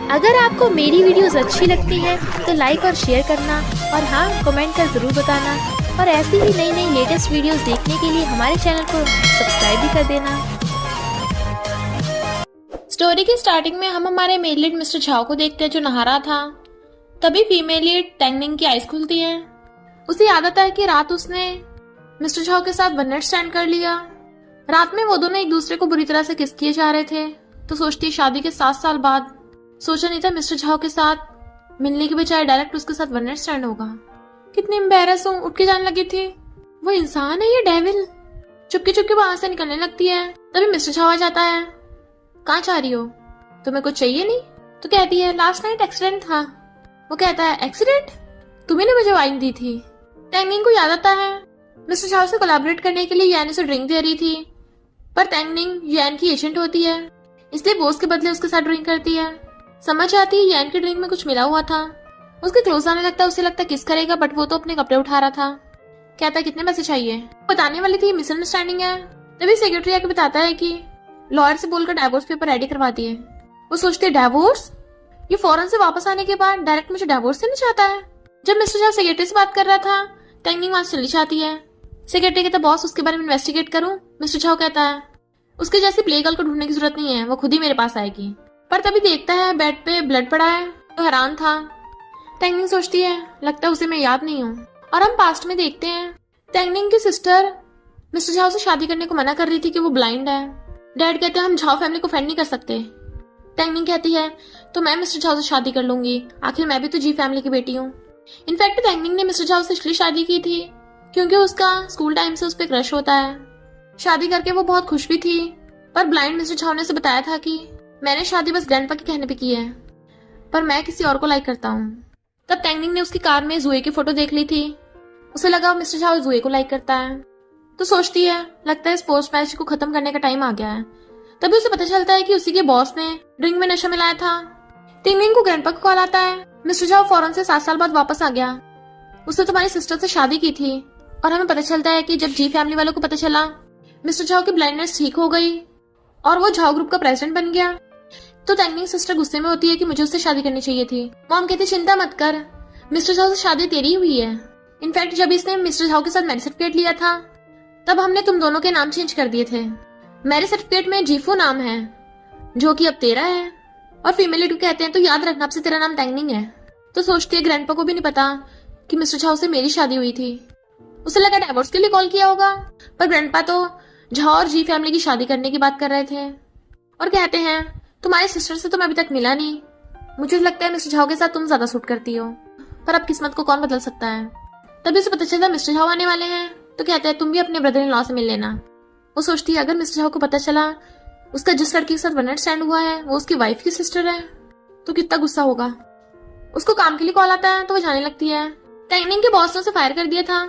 अगर आपको मेरी वीडियोस अच्छी लगती है तो लाइक और शेयर करना और हाँ कमेंट कर ज़रूर बताना। और ऐसी ही नई नई लेटेस्ट वीडियोस देखने के लिए हमारे चैनल को सब्सक्राइब भी कर देना। स्टोरी की स्टार्टिंग में हम हमारे मेल लीड मिस्टर झाओ को देखते हैं जो नहा रहा था। तभी फीमेल लीड टैंगनिंग की आइज खुलती है। उसे याद आता है कि रात उसने मिस्टर झाओ के साथ वन नाइट स्टैंड कर लिया। रात में वो दोनों एक दूसरे को बुरी तरह से किस किए जा रहे थे। तो सोचती है शादी के 7 साल बाद सोचा नहीं था मिस्टर झाओ के साथ मिलने के बजाय डायरेक्ट उसके साथ वन नाइट स्टैंड होगा। कितनी एम्बैरस हूँ, उठ के जाने लगी थी। वो इंसान है ये डेविल। चुपके चुपके वहां से निकलने लगती है। तभी मिस्टर झाओ आ जाता है। कहाँ जा रही हो? तुम्हें कुछ चाहिए नहीं? तो कहती है लास्ट नाइट एक्सीडेंट था। वो कहता है एक्सीडेंट? तुम्हें मुझे वाइन दी थी। टैंगनिंग को याद आता है मिस्टर झाओ से कोलैबोरेट करने के लिए यान उसे ड्रिंक दे रही थी, पर टैंगनिंग यान की एजेंट होती है, इसलिए वो उसके बदले उसके साथ ड्रिंक करती है। समझ आती है यान के ड्रिंक में कुछ मिला हुआ था। उसके क्लोज आने लगता है। उसे लगता है किस करेगा, बट वो तो अपने कपड़े उठा रहा था। कहता है कितने पैसे चाहिए? बताने वाली थी मिसअंडरस्टैंडिंग है। तभी सेक्रेटरी आके बताता है कि लॉयर से बोलकर डाइवोर्स पेपर रेडी करवा दिए। वो सोचते है डाइवोर्स? ये फॉरेन से वापस आने के बाद डायरेक्ट मुझे डाइवोर्स देना चाहता है। जब मिस्टर झाओ सेक्रेटरी से बात कर रहा था, टैंगनिंग वहां से चली जाती है। सेक्रेटरी कहता बॉस उसके बारे में इन्वेस्टिगेट करूं? मिस्टर झाओ कहता है उसके जैसी प्ले गर्ल को ढूंढने की जरूरत नहीं है, वो खुद ही मेरे पास आएगी। पर तभी देखता है बेड पे ब्लड पड़ा है तो हैरान था। टैंगनिंग सोचती है लगता है उसे मैं याद नहीं हूँ। और हम पास्ट में देखते हैं टैंगनिंग की सिस्टर मिस्टर झाओ से शादी करने को मना कर रही थी कि वो ब्लाइंड है। डैड कहते हैं हम झाओ फैमिली को फ्रेंड नहीं कर सकते। टैंगनिंग कहती है तो मैं मिस्टर झाओ से शादी कर लूंगी, आखिर मैं भी तो जी फैमिली की बेटी हूँ। इनफैक्ट टैंगनिंग ने मिस्टर झाओ से इसलिए शादी की थी क्योंकि उसका स्कूल टाइम से उस पर क्रश होता है। शादी करके वो बहुत खुश भी थी, पर ब्लाइंड मिस्टर झाओ ने उसे बताया था कि मैंने शादी बस ग्रैंडपा के कहने पे की है, पर मैं किसी और को लाइक करता हूँ। तब टैंगनिंग ने उसकी कार में जुए की फोटो देख ली थी। उसे लगा मिस्टर झाओ जुए को लाइक करता है, तो सोचती है लगता है इस पोस्ट मैच को खत्म करने का टाइम आ गया है। तभी उसे पता चलता है कि उसी के बॉस ने ड्रिंक में नशा मिलाया था। टैंगनिंग को ग्रैंडपा का कॉल आता है। मिस्टर झाओ फॉरेन से 7 साल बाद वापस आ गया। उसने तुम्हारी सिस्टर से शादी की थी। और हमें पता चलता है कि जब जी फैमिली वालों को पता चला मिस्टर झाओ की ब्लाइंडनेस ठीक हो गई और वो झाओ ग्रुप का प्रेसिडेंट बन गया, तो टैंगनिंग सिस्टर गुस्से में होती है कि मुझे उससे शादी करनी चाहिए थी। मॉम कहती चिंता मत कर, मिस्टर झाओ से शादी तेरी हुई है। इनफैक्ट जब इसने मिस्टर झाओ के साथ मैरिज सर्टिफिकेट लिया था तब हमने तुम दोनों के नाम चेंज कर दिए थे। मैरिज सर्टिफिकेट में जीफू नाम है जो कि अब तेरा है। और फीमेल लीड कहते हैं तो याद रखना अब से तेरा नाम टैंगनिंग है। तो सोचती है ग्रैंडपा को भी नहीं पता कि मिस्टर झाओ से मेरी शादी हुई थी। उसे लगा डाइवोर्स के लिए कॉल किया होगा, पर ग्रैंडपा तो झाओ और जी फैमिली की शादी करने की बात कर रहे थे। और कहते हैं तुम्हारी सिस्टर से तो मैं अभी तक मिला नहीं, मुझे लगता है मिस्टर झाओ के साथ तुम ज्यादा सूट करती हो, पर अब किस्मत को कौन बदल सकता है। तभी उसे पता चलता मिस्टर झाओ आने वाले हैं, तो कहते हैं तुम भी अपने ब्रदर इन लॉ से मिल लेना। वो सोचती है अगर मिस्टर झाओ को पता चला उसका जिस लड़की के साथ वन नाइट स्टैंड हुआ है वो उसकी वाइफ की सिस्टर है तो कितना गुस्सा होगा। उसको काम के लिए कॉल आता है तो वो जाने लगती है। टैंगनिंग के बॉस ने उसे फायर कर दिया था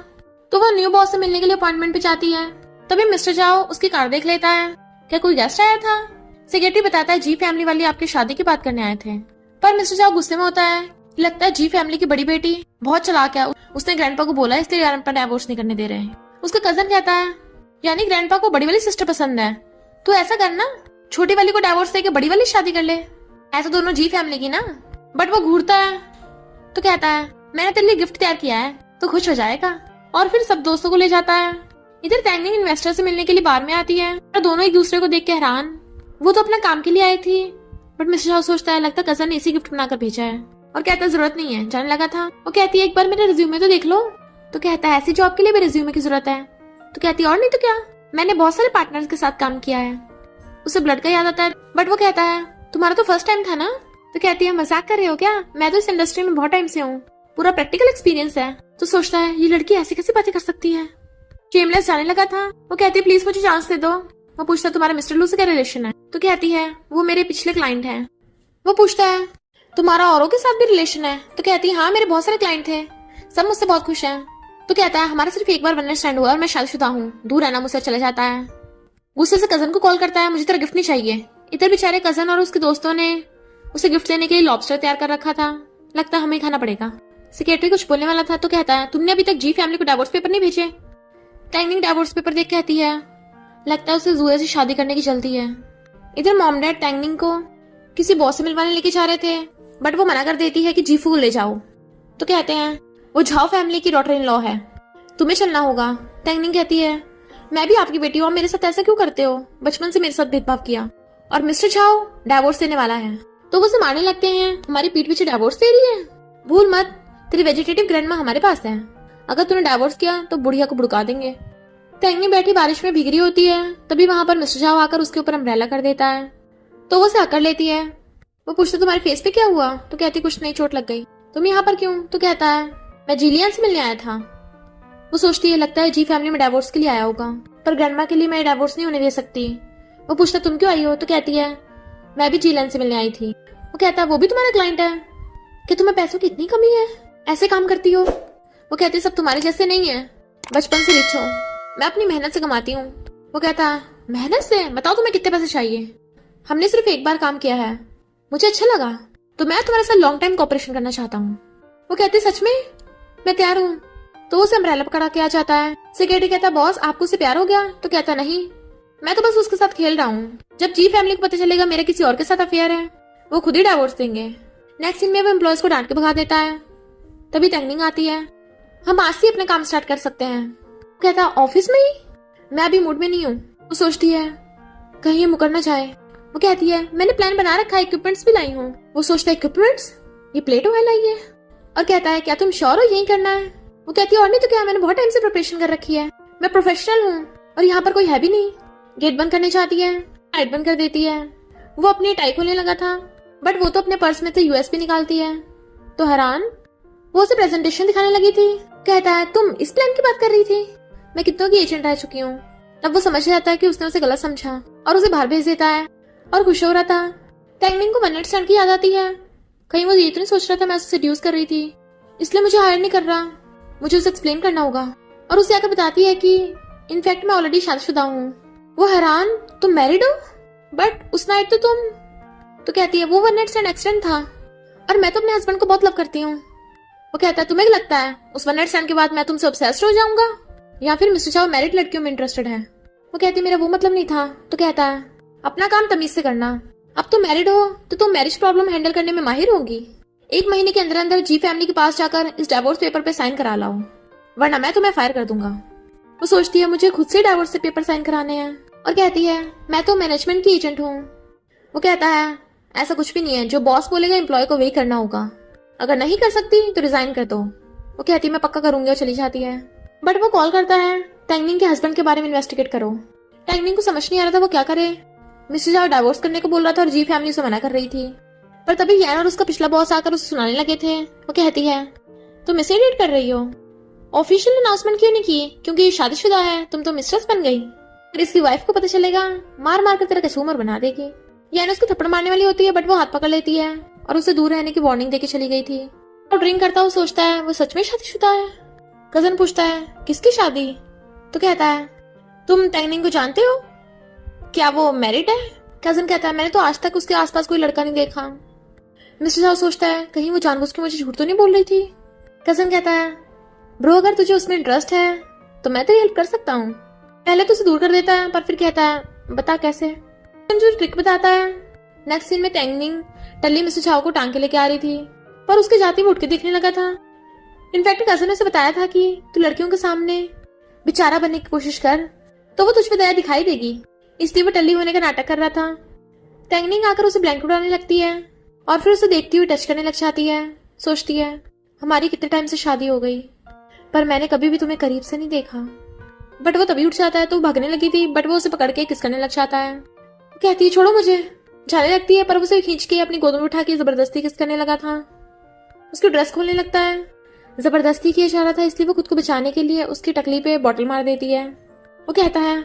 तो वो न्यू बॉस से मिलने के लिए अपॉइंटमेंट पे जाती है। तभी मिस्टर झाओ उसकी कार देख लेता है। क्या कोई गेस्ट आया था? सेक्रेटरी बताता है जी फैमिली वाले आपकी शादी की बात करने आए थे। पर मिस्टर झाओ गुस्से में होता है। लगता है जी फैमिली की बड़ी बेटी बहुत चालाक है, उसने ग्रैंडपा को बोला इसलिए ग्रैंडपा डाइवोर्स नहीं करने दे रहे हैं। उसका कजन कहता है यानी ग्रैंडपा को बड़ी वाली सिस्टर पसंद है, तो ऐसा करना छोटी वाली को डाइवोर्स देके बड़ी वाली शादी कर ले, ऐसा दोनों जी फैमिली की ना। बट वो घूरता है तो कहता है मैंने तेरे लिए गिफ्ट तैयार किया है तो खुश हो जाएगा। और फिर सब दोस्तों को ले जाता है। इधर टैंगनिंग इन्वेस्टर से मिलने के लिए बार में आती है और दोनों एक दूसरे को देख के हैरान। वो तो अपना काम के लिए आई थी, बट मिस्टर झाओ सोचता है लगता कजन ने इसी गिफ्ट बनाकर भेजा है और कहता है जरूरत नहीं है, जाने लगा था। वो कहती है एक बार मेरा रिज्यूमे तो देख लो। तो कहता है ऐसी जॉब के लिए भी रिज्यूमे की जरूरत है? तो कहती है और नहीं तो क्या, मैंने बहुत सारे पार्टनर्स के साथ काम किया है। उसे ब्लड का याद आता है, बट वो कहता है तुम्हारा तो फर्स्ट टाइम था ना। तो कहती है मजाक कर रहे हो क्या, मैं तो इस इंडस्ट्री में बहुत टाइम से हूँ, पूरा प्रैक्टिकल एक्सपीरियंस है। तो सोचता है ये लड़की ऐसी कैसी बातें कर सकती है। शेमलेस जाने लगा था। वो कहती है प्लीज मुझे चांस दे दो। वो पूछता है तुम्हारा मिस्टर लू से क्या रिलेशन है? तो कहती है वो मेरे पिछले क्लाइंट हैं। वो पूछता है तुम्हारा औरों के साथ भी रिलेशन है? तो कहती है हाँ मेरे बहुत सारे क्लाइंट थे, सब मुझसे बहुत खुश हैं। तो कहता है हमारा सिर्फ एक बार वन नाइट स्टैंड हुआ और मैं शादीशुदा हूँ, दूर रहना मुझसे। चला जाता है। गुस्से से कजन को कॉल करता है मुझे तेरा गिफ्ट नहीं चाहिए। इधर बेचारे कजन और उसके दोस्तों ने उसे गिफ्ट लेने के लिए लॉबस्टर तैयार कर रखा था, लगता है हमें खाना पड़ेगा। सेक्रेटरी कुछ बोलने वाला था तो कहता है तुमने अभी तक जी फैमिली को डाइवोर्स पेपर नहीं भेजे? टैंगनिंग डाइवोर्स पेपर देख कहती है लगता है उसे जुए से शादी करने की जल्दी है। इधर मॉम डैड टैंगनिंग को किसी बॉस से मिलवाने लेके जा रहे थे, बट वो मना कर देती है कि जीफू को ले जाओ। तो कहते हैं वो झाओ फैमिली की डॉटर इन लॉ है, तुम्हें चलना होगा। टेंगनिंग कहती है मैं भी आपकी बेटी हूँ, आप मेरे साथ ऐसा क्यों करते हो, बचपन से मेरे साथ भेदभाव किया, और मिस्टर झाओ डिवोर्स देने वाला है। तो वो उसे मारने लगते हैं, हमारी पीठ पीछे डिवोर्स दे रही है, भूल मत तेरी वेजिटेटिव ग्रैंडमा हमारे पास है, अगर तूने डिवोर्स किया तो बुढ़िया को भुड़का देंगे। टेंगनिंग बैठी बारिश में भीग रही होती है, तभी वहां पर मिस्टर झाओ आकर उसके ऊपर अम्ब्रेला कर देता है। तो वो उसे अकड़ लेती है। वो पूछता तुम्हारे फेस पे क्या हुआ, तो कहती कुछ नहीं, चोट लग गई। तुम यहाँ पर क्यों, तो कहता है मैं जिलियन से मिलने आया था। वो सोचती है लगता है जी फैमिली में डिवोर्स के लिए आया होगा, पर ग्रैंडमा के लिए मैं डिवोर्स नहीं होने दे सकती। वो पूछता तुम क्यों आई हो, तो कहती है मैं भी जिलियन से मिलने आई थी। वो कहता है वो भी तुम्हारा क्लाइंट है, कि तुम्हें पैसों की इतनी कमी है, ऐसे काम करती हो। वो कहती सब तुम्हारे जैसे नहीं है, बचपन से रिच हो, मैं अपनी मेहनत से कमाती हूँ। वो कहता है मेहनत से, बताओ तुम्हें कितने पैसे चाहिए, हमने सिर्फ एक बार काम किया है, मुझे अच्छा लगा, तो मैं तुम्हारे साथ लॉन्ग टाइम कॉपरेशन करना चाहता हूँ। वो कहती सच में, मैं तैयार हूँ। तो उसे अम्ब्रेला पकड़ा के आ जाता है। सेक्रेटरी कहता बॉस आपको उससे प्यार हो गया, तो कहता नहीं, मैं तो बस उसके साथ खेल रहा हूँ, जब जी फैमिली को पता चलेगा मेरा किसी और के साथ अफेयर है, वो खुद ही डिवोर्स देंगे। नेक्स्ट सीन में वो एम्प्लॉयज को डांट के भगा देता है। तभी टेंगनिंग आती है, हम आज से अपना काम स्टार्ट कर सकते हैं। कहता ऑफिस में ही, मैं अभी मूड में नहीं हूँ। वो सोचती है कहीं ये मुकर ना जाए। वो कहती है मैंने प्लान बना रखा है, इक्विपमेंट्स भी लाई हूँ। वो सोचता है इक्विपमेंट्स, ये प्लेट ऑयल आई है, और कहता है क्या तुम श्योर हो यही करना है। वो कहती है और नहीं तो क्या, मैंने बहुत टाइम से प्रिपरेशन कर रखी है, मैं प्रोफेशनल हूँ, और यहाँ पर कोई है भी नहीं। गेट बंद करने चाहती है, लाइट बंद कर देती है। वो अपनी टाई खोलने लगा था, बट वो तो अपने पर्स में से यूएसबी निकालती है। तो हैरान वो उसे प्रेजेंटेशन दिखाने लगी थी। कहता है तुम इस प्लान की बात कर रही थी, मैं कितनों की एजेंट रह चुकी हूँ। तब वो समझ जाता है कि उसने उसे गलत समझा और उसे बाहर भेज देता है, और खुश हो रहा था। टेंगनिंग को वन नाइट स्टैंड की याद आती है, कहीं वो ये तो नहीं सोच रहा था मैं उसे सेड्यूस कर रही थी, इसलिए मुझे हायर नहीं कर रहा, मुझे उसे एक्सप्लेन करना होगा। और उसे आकर बताती है कि इनफैक्ट मैं ऑलरेडी शादीशुदा हूँ। वो हैरान तुम मैरिड हो, बट उस नाइट तो तुम। तो कहती है वो वन नाइट स्टैंड एक्सीडेंट था, और मैं तो अपने हस्बैंड को बहुत लव करती हूँ। वो कहता है तुम्हें क्या लगता है उस वन नाइट स्टैंड के बाद मैं तुमसे ऑब्सेस्ड हो जाऊंगा, या फिर मिस्टर चाओ मैरिड लड़कियों में इंटरेस्टेड है। वो कहती है मेरा वो मतलब नहीं था। तो कहता है अपना काम तमीज से करना, अब तुम मैरिड हो तो तुम मैरिज प्रॉब्लम हैंडल करने में माहिर होगी। 1 महीने के अंदर अंदर जी फैमिली के पास जाकर इस डिवोर्स पेपर पे साइन करा लाओ, वरना मैं तुम्हें फायर कर दूंगा। वो सोचती है मुझे खुद से डिवोर्स से पेपर साइन कराने हैं, और कहती है मैं तो मैनेजमेंट की एजेंट हूँ। वो कहता है ऐसा कुछ भी नहीं है, जो बॉस बोलेगा एम्प्लॉय को वही करना होगा, अगर नहीं कर सकती तो रिजाइन कर दो। वो कहती है मैं पक्का करूंगी, और चली जाती है। बट वो कॉल करता है टेंगनिंग के हस्बैंड के बारे में इन्वेस्टिगेट करो। टेंगनिंग को समझ नहीं आ रहा था वो क्या करे। मिस्टर झाओ डिवोर्स करने को बोल रहा था और जी फैमिली उसे मना कर रही थी, पर तभी यान और उसका पिछला बॉस आकर उसे सुनाने लगे थे। वो कहती है तुम इसे डेट कर रही हो, ऑफिशियल अनाउंसमेंट क्यों नहीं की, क्योंकि ये शादीशुदा है, तुम तो मिस्ट्रेस बन गई, फिर इसकी वाइफ को पता चलेगा मार मार कर तेरा कसूमर बना देगी। यान उसको थप्पड़ मारने वाली होती है, बट वो हाथ पकड़ लेती है और उसे दूर रहने की वार्निंग देके चली गई थी। और ड्रिंक करता हुआ सोचता है वो सच में शादीशुदा है। कजन पूछता है किसकी शादी, तो कहता है तुम टेंगनिंग को जानते हो, क्या वो मैरिड है। कजन कहता है मैंने तो आज तक उसके आसपास कोई लड़का नहीं देखा। मिस्टर झाओ सोचता है कहीं वो जानबूझ के मुझे झूठ तो नहीं बोल रही थी। कजन कहता है ब्रो अगर तुझे उसमें इंटरेस्ट है तो मैं तेरी हेल्प कर सकता हूँ। पहले तो उसे दूर कर देता है, पर फिर कहता है बता कैसे। जो ट्रिक बताता है। नेक्स्ट सीन में टेंगनिंग टल्ली मिस्टर झाओ को टांग के लेके आ रही थी, पर उसके जाते वो उठ के देखने लगा था। इनफैक्ट कजन ने उसे बताया था कि तू लड़कियों के सामने बेचारा बनने की कोशिश कर तो वो तुझ पे दया दिखाई देगी, इसलिए वो टल्ली होने का नाटक कर रहा था। टेंगनिंग आकर उसे ब्लैंकेट उड़ाने लगती है और फिर उसे देखती हुई टच करने लग जाती है। सोचती है हमारी कितने टाइम से शादी हो गई, पर मैंने कभी भी तुम्हें करीब से नहीं देखा। बट वो तभी उठ जाता है तो वो भागने लगी थी, बट वो उसे पकड़ के किस करने लग जाता है। कहती है छोड़ो मुझे, जाने लगती है, पर उसे खींच के अपनी गोद में उठा के जबरदस्ती किस करने लगा था। उसकी ड्रेस खोलने लगता है, जबरदस्ती किया जा रहा था इसलिए वो खुद को बचाने के लिए उसकी टकली पे बॉटल मार देती है। वो कहता है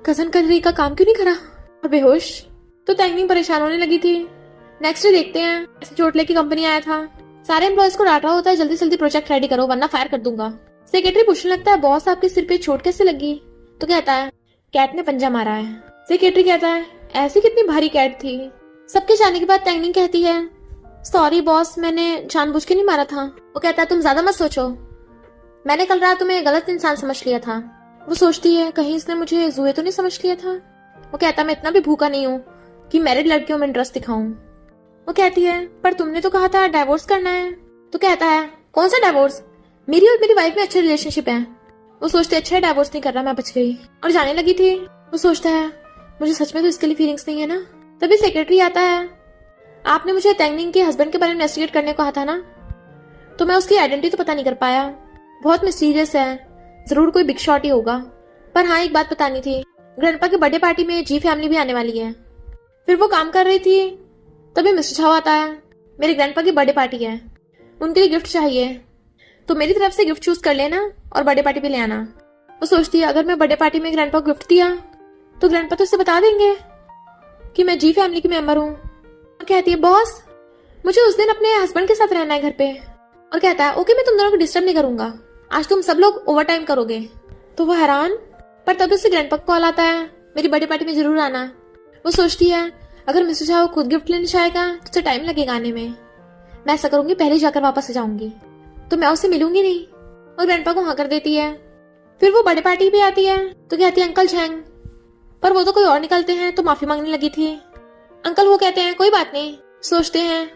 कजन का तरीका काम क्यों नहीं करा, और बेहोश। तो टेंगनिंग परेशान होने लगी थी। नेक्स्ट डे देखते हैं ऐसे चोट लेके कंपनी आया था, सारे एम्प्लॉयज को डांट रहा होता है जल्दी जल्दी प्रोजेक्ट रेडी करो वरना फायर कर दूंगा। सेक्रेटरी पूछने लगता है बॉस आपके सिर पे चोट कैसे लगी, तो कहता है कैट ने पंजा मारा है। सेक्रेटरी कहता है ऐसी कितनी भारी कैट थी। सबके जाने के बाद टेंगनिंग कहती है सॉरी बॉस, मैंने जानबूझ के नहीं मारा था। वो कहता है तुम ज्यादा मत सोचो, मैंने कल रात तुम्हें गलत इंसान समझ लिया था। वो सोचती है कहीं इसने मुझे जुए तो नहीं समझ लिया था। वो कहता है मैं इतना भी भूखा नहीं हूँ कि मैरिड लड़कियों में इंटरेस्ट दिखाऊं। वो कहती है पर तुमने तो कहा था डाइवोर्स करना है। तो कहता है कौन सा डाइवोर्स, मेरी और मेरी वाइफ में अच्छा रिलेशनशिप है। वो सोचते अच्छा है डाइवोर्स नहीं कर रहा, मैं बच गई और जाने लगी थी। वो सोचता है मुझे सच में तो इसके लिए फीलिंग्स नहीं है ना। तभी सेक्रेटरी आता है, आपने मुझे तैंगनिंग के हस्बैंड के बारे में इन्वेस्टिगेट करने को कहा था ना, तो मैं उसकी आइडेंटिटी तो पता नहीं कर पाया, बहुत मिस्टीरियस है, जरूर कोई बिग शॉट ही होगा। पर हाँ एक बात बतानी थी, ग्रैंडपा की बर्थडे पार्टी में जी फैमिली भी आने वाली है। फिर वो काम कर रही थी तभी मिस्टर झाओ आता है, मेरे ग्रैंडपा की बर्थडे पार्टी है, उनके लिए गिफ्ट चाहिए, तो मेरी तरफ से गिफ्ट चूज कर लेना और बर्थडे पार्टी पे ले आना। वो सोचती है अगर मैं बर्थडे पार्टी में ग्रैंडपा को गिफ्ट दिया तो ग्रैंडपा तो उससे बता देंगे कि मैं जी फैमिली की मेंबर हूँ। और कहती है बॉस मुझे उस दिन अपने हस्बैंड के साथ रहना है घर पे। और कहता है ओके मैं तुम दोनों को डिस्टर्ब नहीं करूंगा, आज तुम सब लोग ओवर टाइम करोगे। तो वो हैरान, पर तब उससे ग्रैंडपा को कॉल आता है मेरी बर्थडे पार्टी में जरूर आना। वो सोचती है अगर मिस्टर झाओ खुद गिफ्ट लेने जाएगा तो उसे टाइम लगेगा आने में, मैं ऐसा करूंगी पहले जाकर वापस आ जाऊंगी, तो मैं उससे मिलूंगी नहीं। और ग्रैंडपा को हाँ कर देती है। फिर वो बर्थडे पार्टी पे आती है तो कहती है अंकल झैंग, पर वो तो कोई और निकलते हैं तो माफी मांगने लगी थी। अंकल वो कहते हैं कोई बात नहीं, सोचते हैं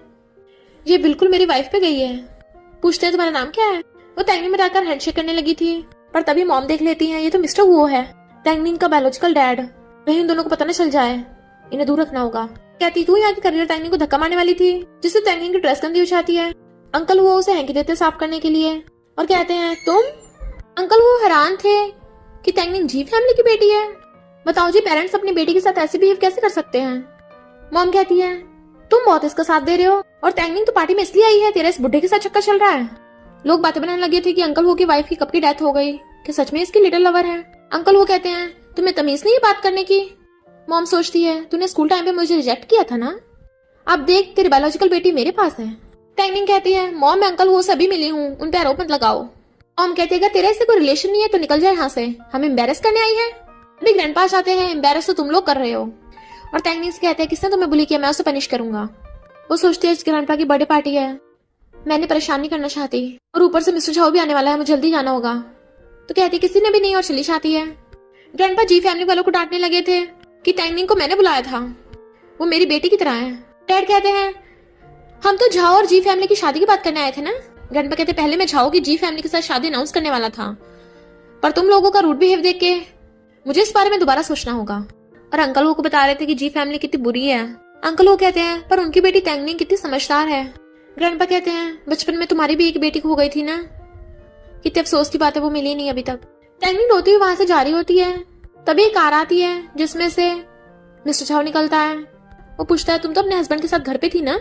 ये बिल्कुल मेरी वाइफ पे गई है, पूछते हैं तुम्हारा नाम क्या है। वो तैंगनिंग में जाकर हैंडशेक करने लगी थी, पर तभी मॉम देख लेती है ये तो मिस्टर वो है, तैंगनिंग का बायोलॉजिकल डैड, कहीं इन दोनों को पता न चल जाए, इन्हें दूर रखना होगा। कहती तू यहाँ की करियर तैंगनिंग को धक्का मारने वाली थी, जिससे तैंगनिंग की ड्रेस गंदी हो जाती है। अंकल वो उसे हैंकी देते साफ करने के लिए और कहते हैं तुम। अंकल वो हैरान थे कि तैंगनिंग जी फैमिली की बेटी है, बताओ जी पेरेंट्स अपनी बेटी के साथ ऐसे बिहेव कैसे कर सकते हैं। मॉम कहती है तुम बहुत इसका साथ दे रहे हो, और तैंगनिंग तो पार्टी में इसलिए आई है तेरा इस बुढ़े के साथ चक्कर चल रहा है। लोग बातें बनाने लगे थे कि अंकल वो की वाइफ की कब की डेथ हो गई, कि सच में इसकी लिटिल लवर है। अंकल वो कहते हैं तुम्हें तमीज नहीं है बात करने की। मॉम सोचती है तूने स्कूल टाइम पे मुझे रिजेक्ट किया था ना, अब देख तेरी बायोलॉजिकल बेटी मेरे पास है। तैंगनिंग कहती है मॉम मैं अंकल वो सभी मिली हूँ, उन पे आरोप मत लगाओ। मॉम कहती है अगर तेरे से कोई रिलेशन नहीं है तो निकल जाए यहाँ से, हम एम्बेरस करने आई है। अभी ग्रैंडपा आते हैं, एम्बेरस तो तुम लोग कर रहे हो। और तैंगनिंग से कहते हैं किसने तुम्हें बुली किया, मैं उसे पनिश करूंगा। वो सोचती है ग्रैंडपा की बर्थडे पार्टी है, मैंने परेशान नहीं करना चाहती, और ऊपर से मिस्टर झाओ भी आने वाला है, मुझे जल्दी जाना होगा। तो कहती है किसी ने भी नहीं और चली जाती है। ग्रैंडपा जी फैमिली वालों को डांटने लगे थे कि तैंगनिंग को मैंने बुलाया था, वो मेरी बेटी की तरह है। डैड कहते हैं हम तो झाओ और जी फैमिली की शादी की बात करने आए थे ना। ग्रैंडपा कहते पहले मैं झाओ की जी फैमिली के साथ शादी अनाउंस करने वाला था, पर तुम लोगों का रूड बिहेव देख के मुझे इस बारे में दोबारा सोचना होगा। और अंकल वो को बता रहे थे कि जी फैमिली कितनी बुरी है। अंकल वो कहते हैं पर उनकी बेटी तैंगनिंग कितनी समझदार है। ग्रैंडपा कहते हैं बचपन में तुम्हारी भी एक बेटी खो गई थी ना, कितने अफसोस की बात है वो मिली नहीं अभी तक। तैंगनिंग रोती हुई वहां से जा रही होती है, तभी एक कार आती है जिसमें से मिस्टर झाओ निकलता है। वो पूछता है तुम तो अपने हस्बैंड के साथ घर पे थी ना,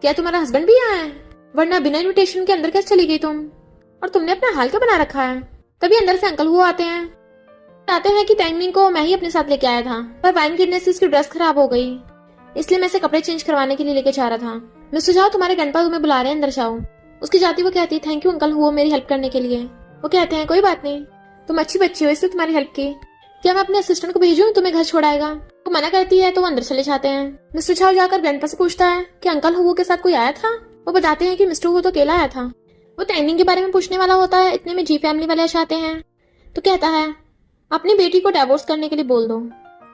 क्या तुम्हारा हस्बैंड भी यहाँ है, वरना बिना इन्विटेशन के अंदर कैसे चली गई तुम, और तुमने अपना हाल क्या बना रखा है। तभी अंदर से अंकल वो आते हैं कि तैंगनिंग को मैं ही अपने साथ लेके आया था, पर वाइन गिरने से उसकी ड्रेस खराब हो गई, इसलिए मैं इसे कपड़े चेंज करवाने के लिए लेके जा रहा था। मिस्टर झाओ तुम्हारे ग्रैंडपा तुम्हें बुला रहे हैं, अंदर जाओ। उसकी जाती वो कहती है थैंक यू अंकल हुआ मेरी हेल्प करने के लिए। वो कहते हैं कोई बात नहीं, तुम अच्छी बच्ची हो इसलिए तुम्हारी हेल्प की, क्या मैं अपने असिस्टेंट को भेजूं तुम्हें घर छोड़ाएगा। वो मना करती है तो वो अंदर चले जाते हैं। मिस्टर झाओ जाकर ग्रैंडपा से पूछता है कि अंकल हुआ के साथ कोई आया था। वो बताते हैं कि मिस्टर हुआ तो अकेला आया था। वो तैंगनिंग के बारे में पूछने वाला होता है, इतने में जी फैमिली वाले आते हैं तो कहता है अपनी बेटी को डिवोर्स करने के लिए बोल दो,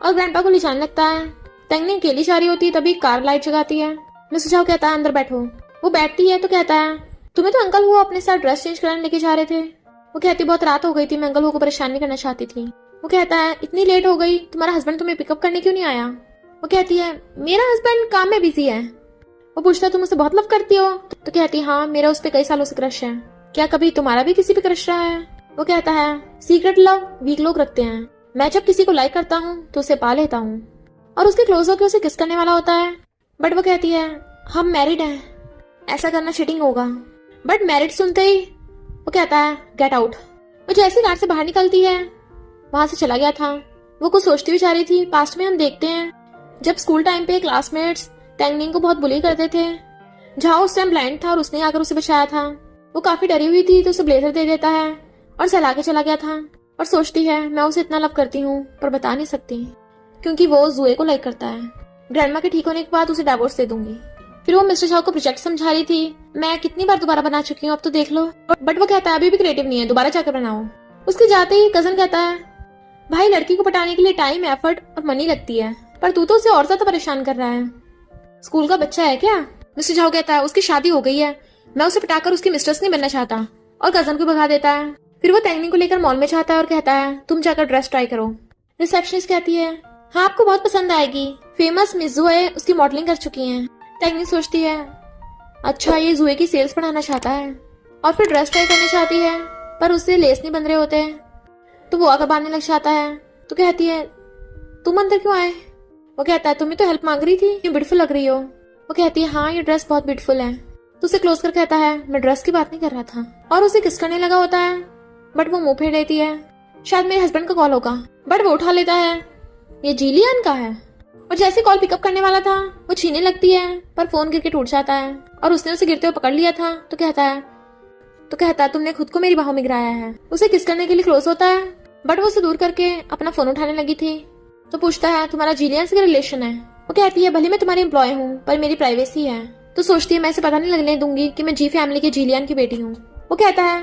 और ग्रैंडपा को ले जाने लगता है। तैंगनिंग अकेली जा रही होती है, तभी कार लाइट जगाती है। मिस्टर झाओ कहता है अंदर बैठो। वो बैठती है तो कहता है तुम्हें तो अंकल हुआ अपने साथ ड्रेस चेंज कराने लेके जा रहे थे। वो कहती बहुत रात हो गई थी, मैं अंकल हुआ को परेशान नहीं करना चाहती थी। वो कहता है इतनी लेट हो गई, तुम्हारा हस्बैंड तुम्हें पिकअप करने क्यों नहीं आया। वो कहती है मेरा हस्बैंड काम में बिजी है। वो पूछता है तुम उसे बहुत लव करती हो। तो कहती है हाँ मेरा उस पर कई सालों से क्रश है, क्या कभी तुम्हारा भी किसी पे क्रश रहा है। वो कहता है सीक्रेट लव वीक लोग रखते हैं, मैं जब किसी को लाइक करता हूँ तो उसे पा लेता हूँ, और उसके क्लोज होकर उसे किस करने वाला होता है। बट वो कहती है हम मैरिड हैं, ऐसा करना चीटिंग होगा। बट मैरिड सुनते ही वो कहता है गेट आउट। वो जैसे कार से बाहर निकलती है वहां से चला गया था। वो कुछ सोचती हुई जा रही थी। पास्ट में हम देखते हैं जब स्कूल टाइम पे क्लासमेट्स तैंगनिंग को बहुत बुली करते थे, झाओ उस टाइम ब्लाइंड था और उसने आकर उसे बचाया था। वो काफी डरी हुई थी तो उसे ब्लेजर दे देता है और सहला के चला गया था, और सोचती है मैं उसे इतना लव करती हूँ पर बता नहीं सकती क्योंकि वो जुए को लाइक करता है। ग्रैंडमा के ठीक होने के बाद उसे डिवोर्स दे दूंगी। फिर वो मिस्टर झाओ को प्रोजेक्ट समझा रही थी, मैं कितनी बार दोबारा बना चुकी हूँ अब तो देख लो। बट वो कहता है अभी भी क्रिएटिव नहीं है, दोबारा जाकर बनाओ। उसके जाते ही कजन कहता है भाई लड़की को पटाने के लिए टाइम एफर्ट और मनी लगती है, पर तू तो उसे और ज्यादा परेशान कर रहा है, स्कूल का बच्चा है क्या। मिस्टर झाओ कहता है उसकी शादी हो गई है, मैं उसे पटाकर उसकी मिस्ट्रेस नहीं बनना चाहता, और कजन को भगा देता है। फिर वो तैंगनिंग को लेकर मॉल में जाता है और कहता है तुम जाकर ड्रेस ट्राई करो। रिसेप्शनिस्ट कहती है हाँ आपको बहुत पसंद आएगी, फेमस मिस जुए उसकी मॉडलिंग कर चुकी हैं। तैंगनिंग सोचती है अच्छा ये जुए की सेल्स बढ़ाना चाहता है, और फिर ड्रेस ट्राई करना चाहती है पर उससे लेस नहीं बन रहे होते, तो वो आगे बांधने लग जाता है। तो कहती है तुम अंदर क्यों आए? वो कहता है तुम ही तो हेल्प मांग रही थी, ये ब्यूटीफुल लग रही हो। वो कहती है हाँ ये ड्रेस बहुत ब्यूटीफुल है। तो उसे क्लोज कर कहता है मैं ड्रेस की बात नहीं कर रहा था, और उसे किस करने लगा होता है, बट वो मुंह फेर लेती है शायद मेरे हस्बैंड का कॉल होगा, बट वो उठा लेता है ये जीलियन का है। और जैसे कॉल पिकअप करने वाला था वो छीने लगती है, पर फोन गिर के टूट जाता है, और उसने उसे गिरते हुए पकड़ लिया था। तो कहता है तुमने खुद को मेरी बाहों में गिराया है। उसे किस करने के लिए क्लोज होता है, बट वो उसे दूर करके अपना फोन उठाने लगी थी। तो पूछता है तुम्हारा जीलियन से रिलेशन है? वो कहती है भले मैं तुम्हारी एम्प्लॉय हूँ पर मेरी प्राइवेसी है। तो सोचती है मैं इसे पता नहीं लगने दूंगी कि मैं जी फैमिली के जीलियन की बेटी हूँ। वो कहता है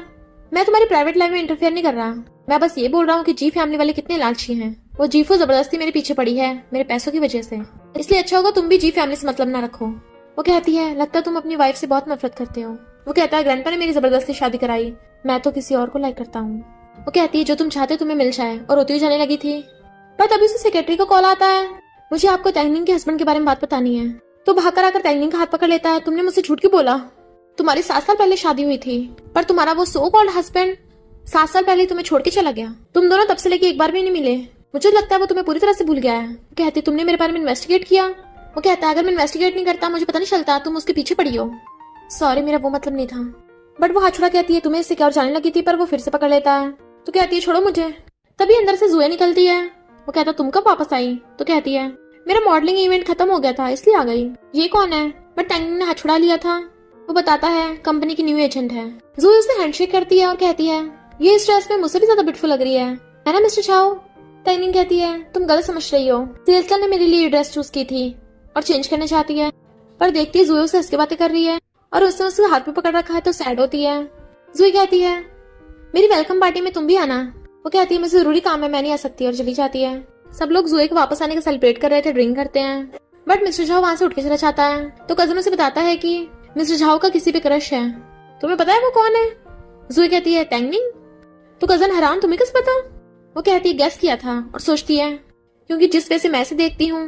मैं तुम्हारी प्राइवेट लाइफ में इंटरफेयर नहीं कर रहा, मैं बस ये बोल रहा हूँ कि जी फैमिली वाले कितने लालची हैं। वो जीफो जबरदस्ती मेरे पीछे पड़ी है मेरे पैसों की वजह से, इसलिए अच्छा होगा तुम भी जी फैमिली से मतलब ना रखो। वो कहती है लगता है तुम अपनी वाइफ से बहुत नफरत करते हो। वो कहता है ग्रैंडपा ने मेरी जबरदस्ती शादी कराई, मैं तो किसी और को लाइक करता हूँ। वो कहती है जो तुम चाहते तुम्हें मिल जाए, और रोती हुई जाने लगी थी। पर तभी उसे सेक्रेटरी का कॉल आता है मुझे आपको तैंगनिंग के हस्बैंड के बारे में बात बतानी है। तो भागकर आकर तैंगनिंग का हाथ पकड़ लेता है तुमने मुझसे झूठ क्यों बोला, तुम्हारी 7 साल पहले शादी हुई थी, पर तुम्हारा वो सो कॉल्ड हस्बैंड 7 साल पहले तुम्हें छोड़ के चला गया, तुम दोनों तब से लेके एक बार भी नहीं मिले, मुझे लगता है वो तुम्हें पूरी तरह से भूल गया है। कहती तुमने मेरे बारे में इन्वेस्टिगेट किया? वो कहता है अगर मैं इन्वेस्टिगेट नहीं करता मुझे पता नहीं चलता तुम उसके पीछे पड़ी हो। सॉरी मेरा वो मतलब नहीं था। बट वो हाथ छुड़ा कहती है तुम्हें इससे क्या और जाने लगी थी, पर वो फिर से पकड़ लेता है। तो कहती है छोड़ो मुझे। तभी अंदर से जुए निकलती है। वो कहता तुम कब वापस आई? तो कहती है मेरा मॉडलिंग इवेंट खत्म हो गया था इसलिए आ गई। ये कौन है? बट तैंगनिंग ने हाथ छुड़ा लिया था। वो बताता है कंपनी की न्यू एजेंट है। जुए उससे हैंडशेक करती है और कहती है ये इस ड्रेस में मुझसे भी ज्यादा ब्यूटीफुल लग रही है ना मिस्टर झाओ? तैंगनिंग कहती है तुम गलत समझ रही हो, सेल्समैन ने मेरे लिए ये ड्रेस चूज की थी और चेंज करना चाहती है। पर देखती है जुए उससे हंस के बातें कर रही है और उसने उसके हाथ पे पकड़ रखा है तो सैड होती है। जुए कहती है मेरी वेलकम पार्टी में तुम भी आना। वो कहती है मुझे जरूरी काम है मैं नहीं आ सकती, और चली जाती है। सब लोग जुए के वापस आने का सेलिब्रेट कर रहे थे, ड्रिंक करते हैं, बट मिस्टर झाओ वहां से उठ के चला जाता है। तो कजन उसे बताता है कि मिस्टर झाओ का किसी पे क्रश है। तुम्हें पता है वो कौन है? जुए कहती है तैंगनिंग। तो कजन हैरान तुम्हें किस पता? वो कहती है गेस किया था, और सोचती है क्योंकि जिस वे से मैं से देखती हूँ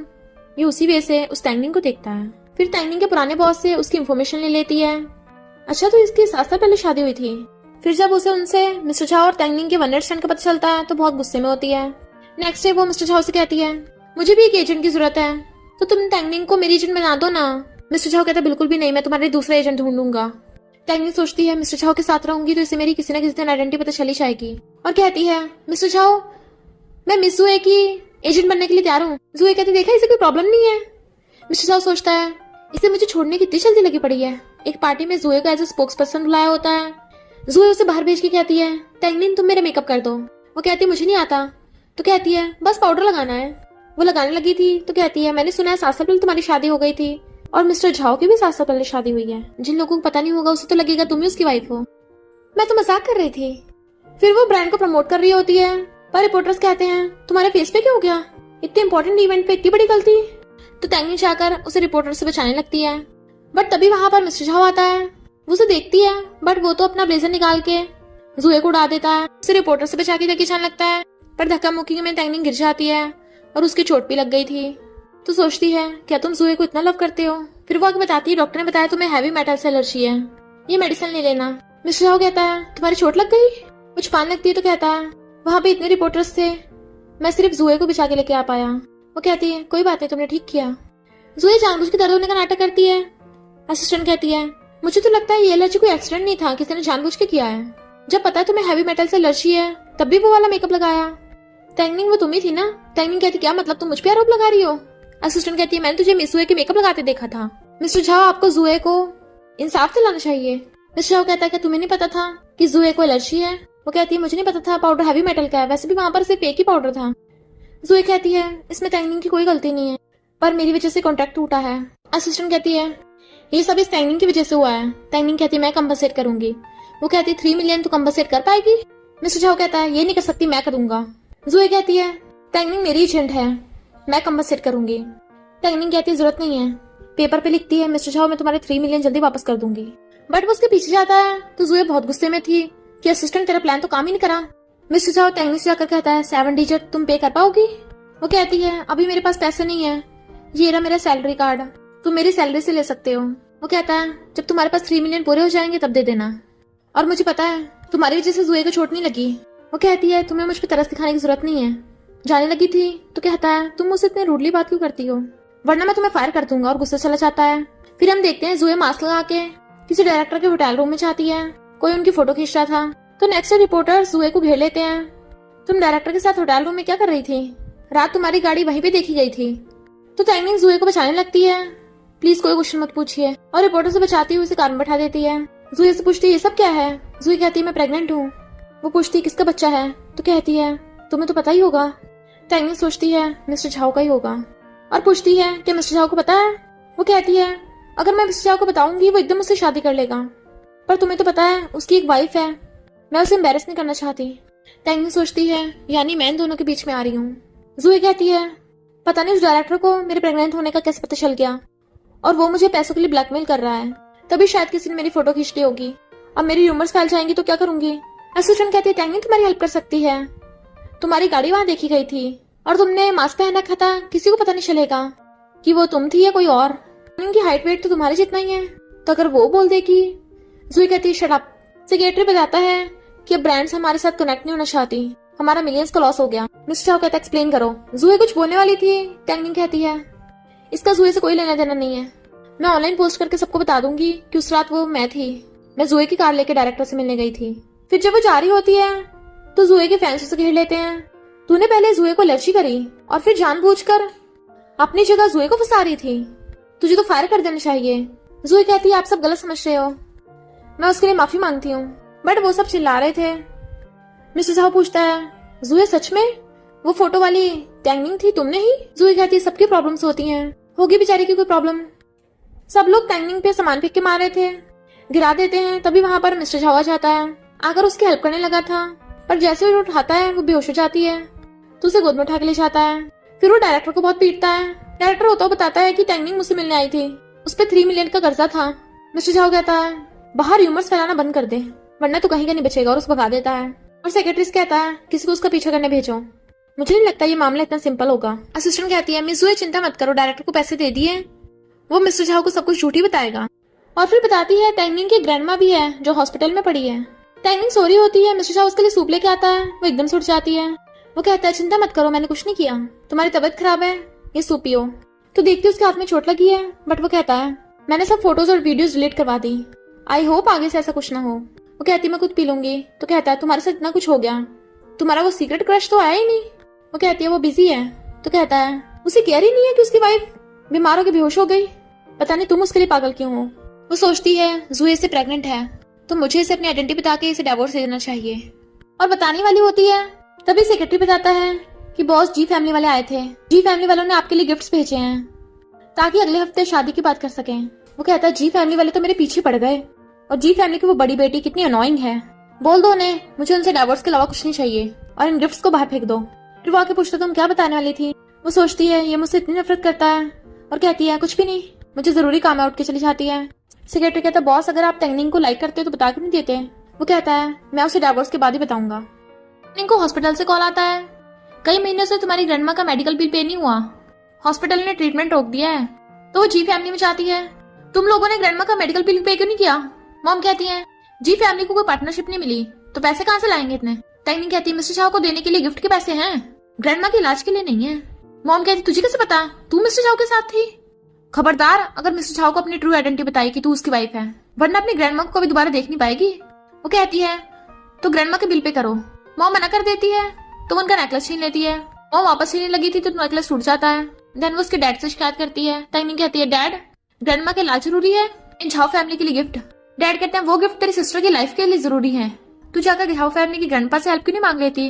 ये उसी वे से उस तैंगनिंग को देखता है। फिर तैंगनिंग के पुराने बॉस से उसकी इन्फॉर्मेशन ले लेती है। अच्छा तो इसकी 7 साल पहले शादी हुई थी। फिर जब उसे उनसे मिस्टर झाओ और तैंगनिंग के वन नाइट स्टैंड का पता चलता है तो बहुत गुस्से में होती है। नेक्स्ट डे वो मिस्टर झाओ से कहती है मुझे भी एक एजेंट की जरूरत है, तो तुम तैंगनिंग को मेरी एजेंट बना दो ना। मिस्टर झाओ कहता है बिल्कुल भी नहीं, मैं तुम्हारे दूसरा एजेंट ढूंढूंगा। तैंगनिंग सोचती है मिस्टर झाओ के साथ रहूंगी तो इसे मेरी किसी न किसी दिन आइडेंटिटी पता चली जाएगी, और कहती है मिस्टर झाओ मैं मिस जुए की एजेंट बनने के लिए तैयार हूँ। जुए कहती देखा इसे कोई प्रॉब्लम नहीं है। मिस्टर झाओ सोचता है इसे मुझे छोड़ने की इतनी जल्दी लगी पड़ी है। एक पार्टी में जुए को एज ए स्पोक्स पर्सन बुलाया होता है। जुए उसे बाहर भेज के कहती है तैंगनिंग तुम मेरा मेकअप कर दो। वो कहती है मुझे नहीं आता। तो कहती है बस पाउडर लगाना है। वो लगाने लगी थी तो कहती है मैंने सुना है 7 साल पहले तुम्हारी शादी हो गई थी, और मिस्टर झाओ की भी 7 साल पहले शादी हुई है। जिन लोगों को पता नहीं होगा उसे तो लगेगा तुम ही उसकी वाइफ हो। मैं तो मजाक कर रही थी। फिर वो ब्रांड को प्रमोट कर रही होती है, पर रिपोर्टर्स कहते हैं तुम्हारे फेस पे क्या हो गया, इतने इंपॉर्टेंट इवेंट पे इतनी बड़ी गलती। तो तैंगनिंग जाकर उसे रिपोर्टर से बचाने लगती है, बट तभी वहां पर मिस्टर झाओ आता है। वो उसे देखती है बट वो तो अपना ब्लेजर निकाल के जुए को उड़ा देता है। उसे रिपोर्टर से बचा के लेके जाने लगता है, पर धक्का मुक्की में तैंगनिंग गिर जाती है और उसकी चोट भी लग गई थी। तो सोचती है क्या तुम जुए को इतना लव करते हो? फिर वो आगे बताती है डॉक्टर ने बताया तुम्हें हैवी मेटल से एलर्जी है, ये मेडिसिन ले लेना। मिस्टर झाओ कहता है तुम्हारी चोट लग गई? वो छुपाने लगती है तो कहता है वहां पे इतने रिपोर्टर्स थे, मैं सिर्फ जुए को बचा के लेके आ पाया। वो कहती है कोई बात नहीं तुमने ठीक किया। जुए जानबूझ के दर्द होने का नाटक करती है। असिस्टेंट कहती है मुझे तो लगता है ये एलर्जी कोई एक्सीडेंट नहीं था, किसी ने जानबूझ के किया है। जब पता है तुम्हें हैवी मेटल से एलर्जी है तब भी वो वाला मेकअप लगाया। तैंगनिंग वो तुम ही थी ना? तैंगनिंग कहती क्या मतलब तुम मुझ पे आरोप लगा रही हो? असिस्टेंट कहती है मैंने तुझे मिस जुए के मेकअप लगाते देखा था। मिस्टर झाओ आपको जुए को इंसाफ दिलाना चाहिए। मिस्टर झाओ कहता है क्या तुम्हें नहीं पता था कि जुए को एलर्जी है? वो कहती है मुझे नहीं पता था पाउडर हैवी मेटल का है, वैसे भी वहां पर सिर्फ एक ही पाउडर था। जुए कहती है इसमें तैंगनिंग की कोई गलती नहीं है, पर मेरी वजह से कॉन्ट्रैक्ट टूटा है। असिस्टेंट कहती है ये सब इस तैंगनिंग की वजह से हुआ है। तैंगनिंग कहती है मैं कंपनसेट करूंगी। वो कहती है 3 मिलियन तो कंपनसेट कर पाएगी? मिस्टर झाओ कहता है ये नहीं कर सकती, मैं करूंगा। जुए कहती है तैंगनिंग मेरी एजेंट है, मैं कंपनसेट करूंगी। तैंगनिंग कहती है जरूरत नहीं है, पेपर पे लिखती है, मिस्टर झाओ मैं तुम्हारे 3 मिलियन जल्दी वापस कर दूंगी। बट वो उसके पीछे जाता है तो जुए बहुत गुस्से में थी कि असिस्टेंट तेरा प्लान तो काम ही नहीं करा। मिस्टर झाओ टेंगनी से जाकर कहता है 7 डिजिट तुम पे कर पाओगी? वो कहती है अभी मेरे पास पैसे नहीं है, ये रहा मेरा सैलरी कार्ड, तुम मेरी सैलरी से ले सकते हो। वो कहता है जब तुम्हारे पास 3 मिलियन पूरे हो जाएंगे तब दे देना, और मुझे पता है तुम्हारी वजह से जुए को चोट नहीं लगी। वो कहती है तुम्हें मुझ पर तरस दिखाने की जरूरत नहीं है, जाने लगी थी तो कहता है तुम मुझसे इतनी रूडली बात क्यों करती हो, वरना मैं तुम्हें फायर कर दूंगा, और गुस्सा चला जाता है। फिर हम देखते हैं जुए मास्क लगा के किसी डायरेक्टर के होटल रूम में जाती है, कोई उनकी फोटो खींच रहा था। तो नेक्स्ट रिपोर्टर जुए को घेर लेते हैं, तुम डायरेक्टर के साथ होटल रूम में क्या कर रही थी, रात तुम्हारी गाड़ी वहीं पे देखी गई थी। तो टैंगनिंग जुए को बचाने लगती है, प्लीज कोई क्वेश्चन मत पूछिए, और रिपोर्टर से बचाती हुई उसे कार में बैठा देती है। जुए से पूछती है ये सब क्या है? जुए कहती है मैं प्रेग्नेंट हूँ। वो पूछती है किसका बच्चा है? तो कहती है तुम्हें तो पता ही होगा। टैंगनिंग सोचती है मिस्टर झाओ का ही होगा, और पूछती है कि मिस्टर झाओ को पता है? वो कहती है अगर मैं मिस्टर झाओ को बताऊंगी वो एकदम उससे शादी कर लेगा, पर तुम्हें तो पता है उसकी एक वाइफ है, मैं उसे एम्बेरस नहीं करना चाहती। टैंगनिंग सोचती है यानी मैं इन दोनों के बीच में आ रही हूँ। जुए कहती है पता नहीं उस डायरेक्टर को मेरे प्रेग्नेंट होने का कैसे पता चल गया, और वो मुझे पैसों के लिए ब्लैकमेल कर रहा है, तभी शायद किसी ने मेरी फोटो खींच ली होगी, अब मेरी रूमर्स फैल जाएंगी तो क्या करूंगी। असिस्टेंट कहती है टैंगनिंग तुम्हारी हेल्प कर सकती है, तुम्हारी गाड़ी वहां देखी गई थी और तुमने मास्क पहन रखा था, किसी को पता नहीं चलेगा कि वो तुम थी या कोई और। टैंगनिंग की हाइट वेट तो तुम्हारे जितना ही है, तो अगर वो बोल देगी। जुए कहती है शट अप। सेक्रेटरी बताता है कि अब ब्रांड्स हमारे साथ कनेक्ट नहीं होना चाहती, हमारा मिलियंस का लॉस हो गया। मिस्टर झाओ कहता है एक्सप्लेन करो। जुए कुछ बोलने वाली थी, टैंगनिंग कहती है इसका जुए से कोई लेना देना नहीं है, मैं ऑनलाइन पोस्ट करके सबको बता दूंगी कि उस रात वो मैं थी, मैं जुए की कार लेके डायरेक्टर से मिलने गई थी। फिर जब वो जा रही होती है तो जुए के फैंस उसे घेर लेते हैं, तूने पहले जुए को एलर्जी करी और फिर जानबूझकर अपनी जगह जुए को फंसा रही थी, तुझे तो फायर कर देना चाहिए। जुए कहती है आप सब गलत समझ रहे हो, मैं उसके लिए माफी मांगती हूँ। बट वो सब चिल्ला रहे थे। मिस्टर झाओ पूछता है जुए सच में वो फोटो वाली टैंगनिंग थी तुमने ही? जुए कहती है सबकी प्रॉब्लम्स होती हैं, होगी बेचारी की कोई प्रॉब्लम, सब लोग टैंगनिंग पे सामान फेंक के मार रहे थे, गिरा देते हैं, तभी वहां पर मिस्टर झाओ आ जाता है, आकर उसकी हेल्प करने लगा था, पर जैसे वो उठाता है वो बेहोश हो जाती है, तो उसे गोद में उठा के ले जाता है। फिर वो डायरेक्टर को बहुत पीटता है। डायरेक्टर होता बताता है कि टैंगनिंग मुझसे मिलने आई थी, उस पर 3 मिलियन का कर्जा था। मिस्टर झाओ कहता है बाहर र्यूमर्स फैलाना बंद कर दे, वरना तो कहीं का नहीं बचेगा, और उसे भगा देता है। और सेक्रेटरी कहता है किसी को उसका पीछा करने भेजो, मुझे नहीं लगता ये मामला इतना सिंपल होगा। असिस्टेंट कहती है मिस जुए चिंता मत करो, डायरेक्टर को पैसे दे दिए, वो मिस्टर झाओ को सब कुछ झूठी बताएगा। और फिर बताती है टैंगनिंग की ग्रैंडमा भी है जो हॉस्पिटल में पड़ी है। टैंगनिंग सो रही होती है, मिस्टर झाओ उसके लिए सूप लेके आता है, वो एकदम से उठ जाती है। वो कहता है चिंता मत करो मैंने कुछ नहीं किया, तुम्हारी तबीयत खराब है, ये सूप पियो। तो देखती उसके हाथ में चोट लगी है, बट वो कहता है मैंने सब फोटोज और वीडियोज डिलीट करवा दी, आई होप आगे से ऐसा कुछ ना हो। वो कहती मैं खुद पी लूंगी। तो कहता है तुम्हारे साथ इतना कुछ हो गया, तुम्हारा वो सीक्रेट क्रश तो आया ही नहीं। वो कहती है वो बिजी है। तो कहता है उसे केयर ही नहीं है कि उसकी वाइफ बीमार होकर बेहोश हो गई, पता नहीं तुम उसके लिए पागल क्यों हो। वो सोचती है जुए से प्रेग्नेंट है तो मुझे इसे अपनी आइडेंटिटी बता के इसे डिवोर्स दे देना चाहिए, और बताने वाली होती है। तभी सेक्रेटरी बताता है कि बॉस जी फैमिली वाले आए थे, जी फैमिली वालों ने आपके लिए गिफ्ट्स भेजे हैं ताकि अगले हफ्ते शादी की बात कर सकें। वो कहता है जी फैमिली वाले तो मेरे पीछे पड़ गए, और जी फैमिली की वो बड़ी बेटी कितनी अनोइंग है, बोल दो उन्हें मुझे उनसे डिवोर्स के अलावा कुछ नहीं चाहिए, और इन गिफ्ट्स को बाहर फेंक दो। फिर वो आके पूछता तुम क्या बताने वाली थी? वो सोचती है ये मुझसे इतनी नफरत करता है, और कहती है कुछ भी नहीं, मुझे जरूरी काम है, उठ के चली जाती है। सेक्रेटरी कहता है बॉस अगर आप टैंगनिंग को लाइक करते हो तो बता क्यों नहीं देते? वो कहता है मैं उसे डिवोर्स के बाद ही बताऊंगा। टैंगनिंग को हॉस्पिटल से कॉल आता है, कई महीनों से तुम्हारी ग्रैंडमा का मेडिकल बिल पे नहीं हुआ, हॉस्पिटल ने ट्रीटमेंट रोक दिया है। तो वो जी फैमिली में जाती है, तुम लोगों ने ग्रैंडमा का मेडिकल बिल पे क्यों नहीं किया? मॉम कहती है जी फैमिली को कोई पार्टनरशिप नहीं मिली तो पैसे कहाँ से लाएंगे इतने? टैंगनिंग कहती है मिस्टर झाओ को देने के लिए गिफ्ट के पैसे हैं, ग्रैंडमा के इलाज के लिए नहीं है। मॉम कहती तुझे कैसे पता, तू मिस्टर झाओ के साथ थी? खबरदार अगर मिस्टर झाओ को अपनी ट्रू आइडेंटिटी बताई कि तू उसकी वाइफ है, वरना अपनी ग्रैंडमा को कभी दोबारा देख नहीं पाएगी। वो कहती है तो ग्रैंडमा के बिल पे करो। मॉम मना कर देती है तो उनका नेकलेस छीन लेती है। मॉम वापस छीनने लगी थी तो नेकलेस टूट जाता है। देन वो उसके डैड से शिकायत करती है। टैंगनिंग कहती है डैड ग्रैंडमा के इलाज जरूरी है, इन झाओ फैमिली के लिए गिफ्ट। डैड कहते हैं वो गिफ्ट तेरी सिस्टर की लाइफ के लिए जरूरी है, तू जाकर झाओ फैमिली की ग्रैंडपा से हेल्प क्यों नहीं मांग लेती?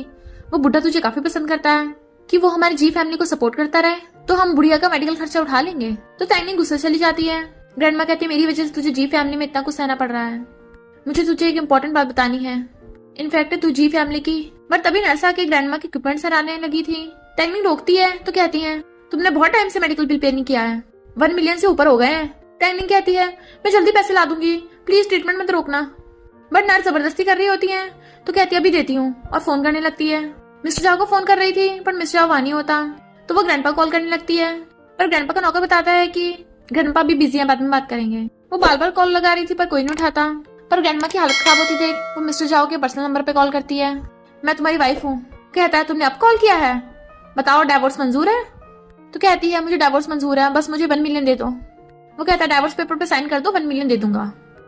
वो बुढ़ा तुझे काफी पसंद करता है कि वो हमारी जी फैमिली को सपोर्ट करता रहे, तो हम बुढ़िया का मेडिकल खर्चा उठा लेंगे। तो टैंगनिंग गुस्से चली जाती है। ग्रैंडमा कहती है मेरी वजह से तुझे जी फैमिली में इतना कुछ सहना पड़ रहा है, मुझे तुझे एक इम्पोर्टेंट बात बतानी है, इनफैक्ट तू जी फैमिली की। बट तभी नर्स आके ग्रैंडमा के इक्विपमेंट सराहने लगी थी। टैंगनिंग रोकती है तो कहती है तुमने बहुत टाइम से मेडिकल बिल पे नहीं किया है, 1 मिलियन से ऊपर हो गए हैं। टैंगनिंग कहती है मैं जल्दी पैसे ला दूंगी, प्लीज ट्रीटमेंट मत रोकना। बट नर्स जबरदस्ती कर रही होती है तो कहती है अभी देती हूँ और फोन करने लगती है। मिस्टर झाओ को फोन कर रही थी पर मिस्टर झाओ वहां नहीं होता तो वो ग्रैंडपा कॉल करने लगती है, पर ग्रैंडपा का नौकर बताता है कि ग्रैंडपा भी बिजी है, बाद में बात करेंगे। वो बार बार कॉल लगा रही थी पर कोई नहीं उठाता, पर ग्रैंडमा की हालत खराब होती देख वो मिस्टर झाओ के पर्सनल नंबर पे कॉल करती है। मैं तुम्हारी वाइफ हूँ। कहता है तुमने अब कॉल किया है, बताओ डाइवोर्स मंजूर है? तो कहती है मुझे डाइवोर्स मंजूर है, बस मुझे 1 मिलियन दे दो। वो कहता है डाइवोर्स पेपर पे साइन कर दो, 1 मिलियन दे दूंगा।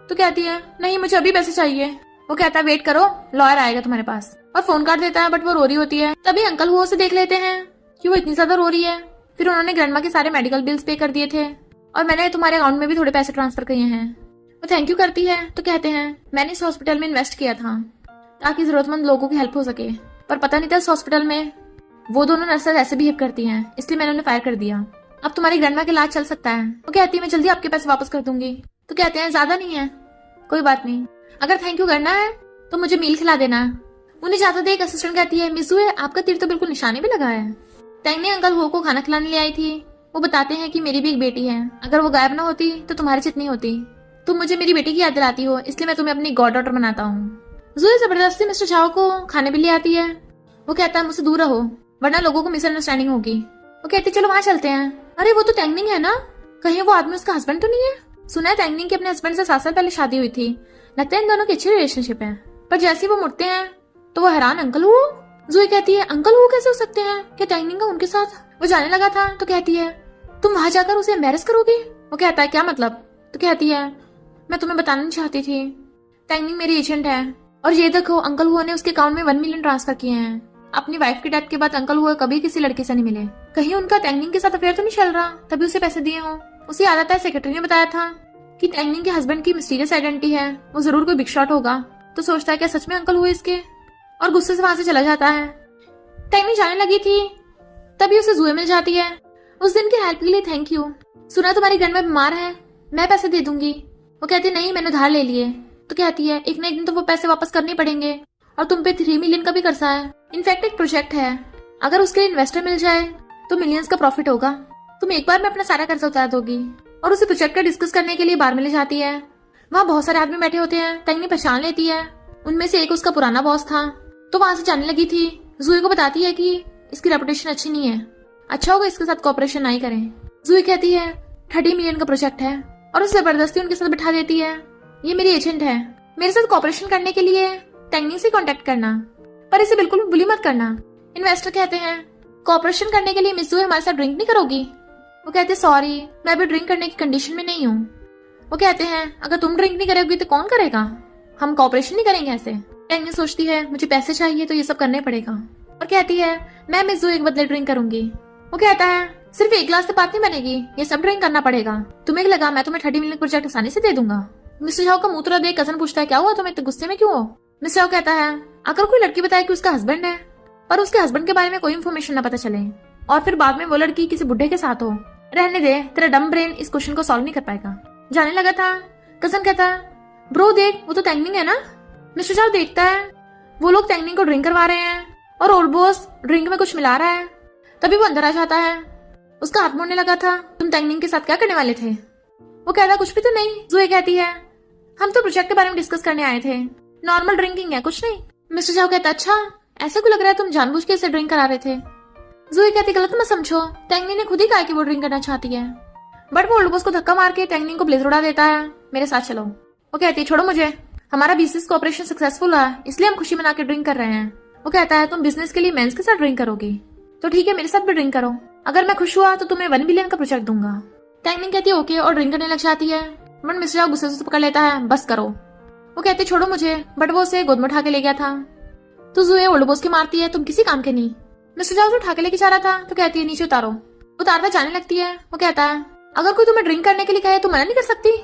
तो कहती है नहीं मुझे अभी पैसे चाहिए। वो कहता है वेट करो, लॉयर आएगा तुम्हारे पास, और फोन काट देता है। बट वो रो रही होती है। तभी अंकल हुओ से देख लेते हैं कि वो इतनी ज्यादा रो रही है। फिर उन्होंने ग्रैंडमा के सारे मेडिकल बिल्स पे कर दिए थे और मैंने तुम्हारे अकाउंट में भी थोड़े पैसे ट्रांसफर किए हैं। वो थैंक यू करती है तो कहते हैं मैंने इस हॉस्पिटल में इन्वेस्ट किया था ताकि जरूरतमंद लोगों की हेल्प हो सके, पर पता नहीं था इस हॉस्पिटल में वो दोनों नर्सेज ऐसे बिहेव करती हैं, इसलिए मैंने उन्हें फायर कर दिया। अब तुम्हारी ग्रैंडमा का इलाज चल सकता है। वो कहती है मैं जल्दी आपके पैसे वापस कर दूंगी। तो कहते हैं ज्यादा नहीं है, कोई बात नहीं, अगर थैंक यू करना है तो मुझे मील खिला देना। उन्हें जाता देख असिस्टेंट कहती है मिस हुए आपका तीर तो बिल्कुल निशाने पे लगा है। टैंग ने अंकल हो को खाना खिलाने ले आई थी। वो बताते हैं कि मेरी भी एक बेटी है, अगर वो गायब ना होती तो तुम्हारी जितनी होती। तुम मुझे मेरी बेटी की याद दिलाती हो, इसलिए मैं तुम्हें अपनी गॉड डॉटर बनाता हूँ। जुए जबरदस्ती मिस्टर झाओ को खाने भी ले आती है। वो कहता है मुझसे दूर रहो वरना लोगों को मिसअंडरस्टैंडिंग होगी। वो कहती चलो वहां चलते हैं। अरे वो तो टैंगनिंग है ना, कहीं वो आदमी उसका हस्बैंड तो नहीं है? सुना है टैंगनिंग की अपने हस्बैंड से 7 साल पहले शादी हुई थी, लगता है इन दोनों की अच्छी रिलेशनशिप है। पर जैसे ही वो मुड़ते हैं तो वो हैरान अंकल हुओ। जुई कहती है अंकल हुओ कैसे हो सकते हैं, क्या टैंगनिंग का उनके साथ? वो जाने लगा था तो कहती है तुम वहां जाकर उसे एम्बेरस करोगे? वो कहता है क्या मतलब? तो कहती है मैं तुम्हें बताना नहीं चाहती थी, टैंगनिंग मेरी एजेंट है और ये देखो अंकल हुआ ने उसके अकाउंट में 1 मिलियन ट्रांसफर किए हैं। अपनी वाइफ की डेथ के बाद अंकल हुआ कभी किसी लड़के से नहीं मिले, कहीं उनका टैंगनिंग के साथ अफेयर तो नहीं चल रहा तभी उसे पैसे दिए हों। उसे याद आता है सेक्रेटरी ने बताया था कि टैंगनिंग के हस्बैंड की मिस्टीरियस आइडेंटिटी है, वो जरूर कोई बिग शॉट होगा। तो सोचता है क्या सच में अंकल हुए इसके, और गुस्से से वहां से चला जाता है। टैंगनिंग जाने लगी थी तभी उसे जुए मिल जाती है। उस दिन की हेल्प के लिए थैंक यू। सुना तुम्हारी ग्रैंडमा बीमार है, मैं पैसे दे दूंगी। वो कहती नहीं मैंने उधार ले लिए। तो कहती है एक ना एक दिन तो वो पैसे वापस करने पड़ेंगे और तुम पे 3 मिलियन का भी कर्जा है। इनफैक्ट एक प्रोजेक्ट है, अगर उसके लिए इन्वेस्टर मिल जाए तो मिलियंस का प्रॉफिट होगा। तुम एक बार में अपना सारा कर्जा उतार दोगी। और उसे प्रोजेक्ट का डिस्कस करने के लिए बार में ले जाती है। वहाँ बहुत सारे आदमी बैठे होते हैं। टैंगनी पहचान लेती है, उनमें से एक उसका पुराना बॉस था, तो वहां से जाने लगी थी। जुई को बताती है कि इसकी रेपुटेशन अच्छी नहीं है, अच्छा होगा इसके साथ कॉपरेशन नहीं करें। जुई कहती है 30 मिलियन का प्रोजेक्ट है और उसे जबरदस्ती उनके साथ बिठा देती है। ये मेरी एजेंट है, मेरे साथ कॉपरेशन करने के लिए टैंगनी से कांटेक्ट करना, पर इसे बिल्कुल भी बुली मत करना। इन्वेस्टर कहते हैं कॉपरेशन करने के लिए मिस जुई हमारे साथ ड्रिंक नहीं करोगी? वो कहते सॉरी मैं अभी ड्रिंक करने की कंडीशन में नहीं हूँ। वो कहते हैं अगर तुम ड्रिंक नहीं करोगी तो कौन करेगा, हम कॉपरेशन नहीं करेंगे ऐसे। टैंगनी सोचती है मुझे पैसे चाहिए तो ये सब करने पड़ेगा, और कहती है मैं मिस जुई के बदले ड्रिंक करूंगी। वो कहता है सिर्फ 1 गिलास से बात नहीं बनेगी, ये सब ड्रिंक करना पड़ेगा। तुम्हें लगा मैं तुम्हें 30 मिलियन प्रोजेक्ट आसानी से दे दूंगा? मिस्टर झाओ का मुंह तुरा देख कजन पूछता है क्या हुआ, तुम इतने गुस्से में क्यों हो? मिस्टर झाओ कहता है अगर कोई लड़की बताए कि उसका हस्बैंड है पर उसके हस्बैंड के बारे में कोई इन्फॉर्मेशन न पता चले और फिर बाद में वो लड़की किसी बुढ़े के साथ हो, रहने दे, तेरा डम ब्रेन इस क्वेश्चन को सॉल्व नहीं कर पाएगा। जाने लगा था। कजन कहता है ब्रो देख वो तो टैंगनिंग है ना। मिस्टर झाओ देखता है वो लोग टैंगनिंग को ड्रिंक करवा रहे हैं और ओल्ड बॉस ड्रिंक में कुछ मिला रहा है। तभी वो अंदर आ जाता है, उसका हाथ मोड़ने लगा था। तुम टैंगनिंग के साथ क्या करने वाले थे? वो कहता कुछ भी तो नहीं। जुए कहती है हम तो प्रोजेक्ट के बारे में डिस्कस करने आए थे, नॉर्मल ड्रिंकिंग है, कुछ नहीं। मिस्टर झाओ कहता अच्छा ऐसा क्यों लग रहा है तुम जानबूझ के इसे ड्रिंक करा रहे थे? जुए कहती गलत मत समझो, टैंगनी ने खुद ही कहा कि वो ड्रिंक करना चाहती है। बट वो ओल्ड बॉस को धक्का मार के टैंगनी को ब्लेजर उड़ा देता है, मेरे साथ चलो। वो कहती है छोड़ो मुझे, हमारा बिजनेस का ऑपरेशन सक्सेसफुल है इसलिए हम खुशी मना के ड्रिंक कर रहे हैं। वो कहता है तुम बिजनेस के लिए मेंस के साथ ड्रिंक करोगी तो ठीक है मेरे साथ भी ड्रिंक करो, अगर मैं खुश हुआ तो तुम्हें 1 बिलियन का प्रोजेक्ट दूंगा। टैंगनी कहती है ओके और ड्रिंक करने लग जाती है। बट मिस्टर झाओ गुस्से से पकड़ लेता है, बस करो। वो कहती छोड़ो मुझे, बट वो उसे गोद में उठा के ले गया था। तो जुए ओल्ड बॉस की मारती है तुम किसी काम के नहीं। मिस्टर झाओ उठा के लेके जा रहा था तो कहती है नीचे उतारो। उतारता जाने लगती है। वो कहता है अगर कोई तुम्हें ड्रिंक करने के लिए कहे तो मना नहीं कर सकती।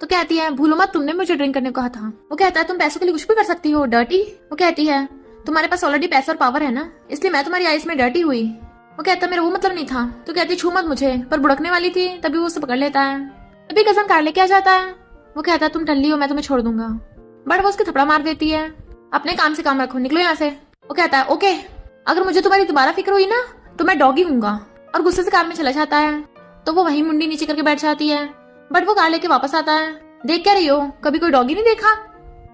तो कहती है भूलो मत तुमने मुझे ड्रिंक करने को कहा था। वो कहता है तुम पैसों के लिए कुछ भी कर सकती हो डर्टी। वो कहती है तुम्हारे पास ऑलरेडी पैसा और पावर है ना, इसलिए मैं तुम्हारी आइज में डर्टी हुई। वो कहता मेरा वो मतलब नहीं था। तो कहती छू मत मुझे, पर बुड़कने वाली थी तभी वो उसे पकड़ लेता है। तभी कजन कार लेके आ जाता है। वो कहता है तुम टल्ली हो, मैं तुम्हें छोड़ दूंगा। बट वो उसके थपड़ा मार देती है, अपने काम से काम रखो, निकलो यहाँ से। वो कहता है ओके, अगर मुझे तुम्हारी दोबारा फिक्र हुई ना तो मैं डॉगी हूँगा, और गुस्से से कार में चला जाता है। तो वो वही मुंडी नीचे करके बैठ जाती है। बट वो कार लेके वापस आता है। देख क्या रही हो, कभी कोई डॉगी नहीं देखा?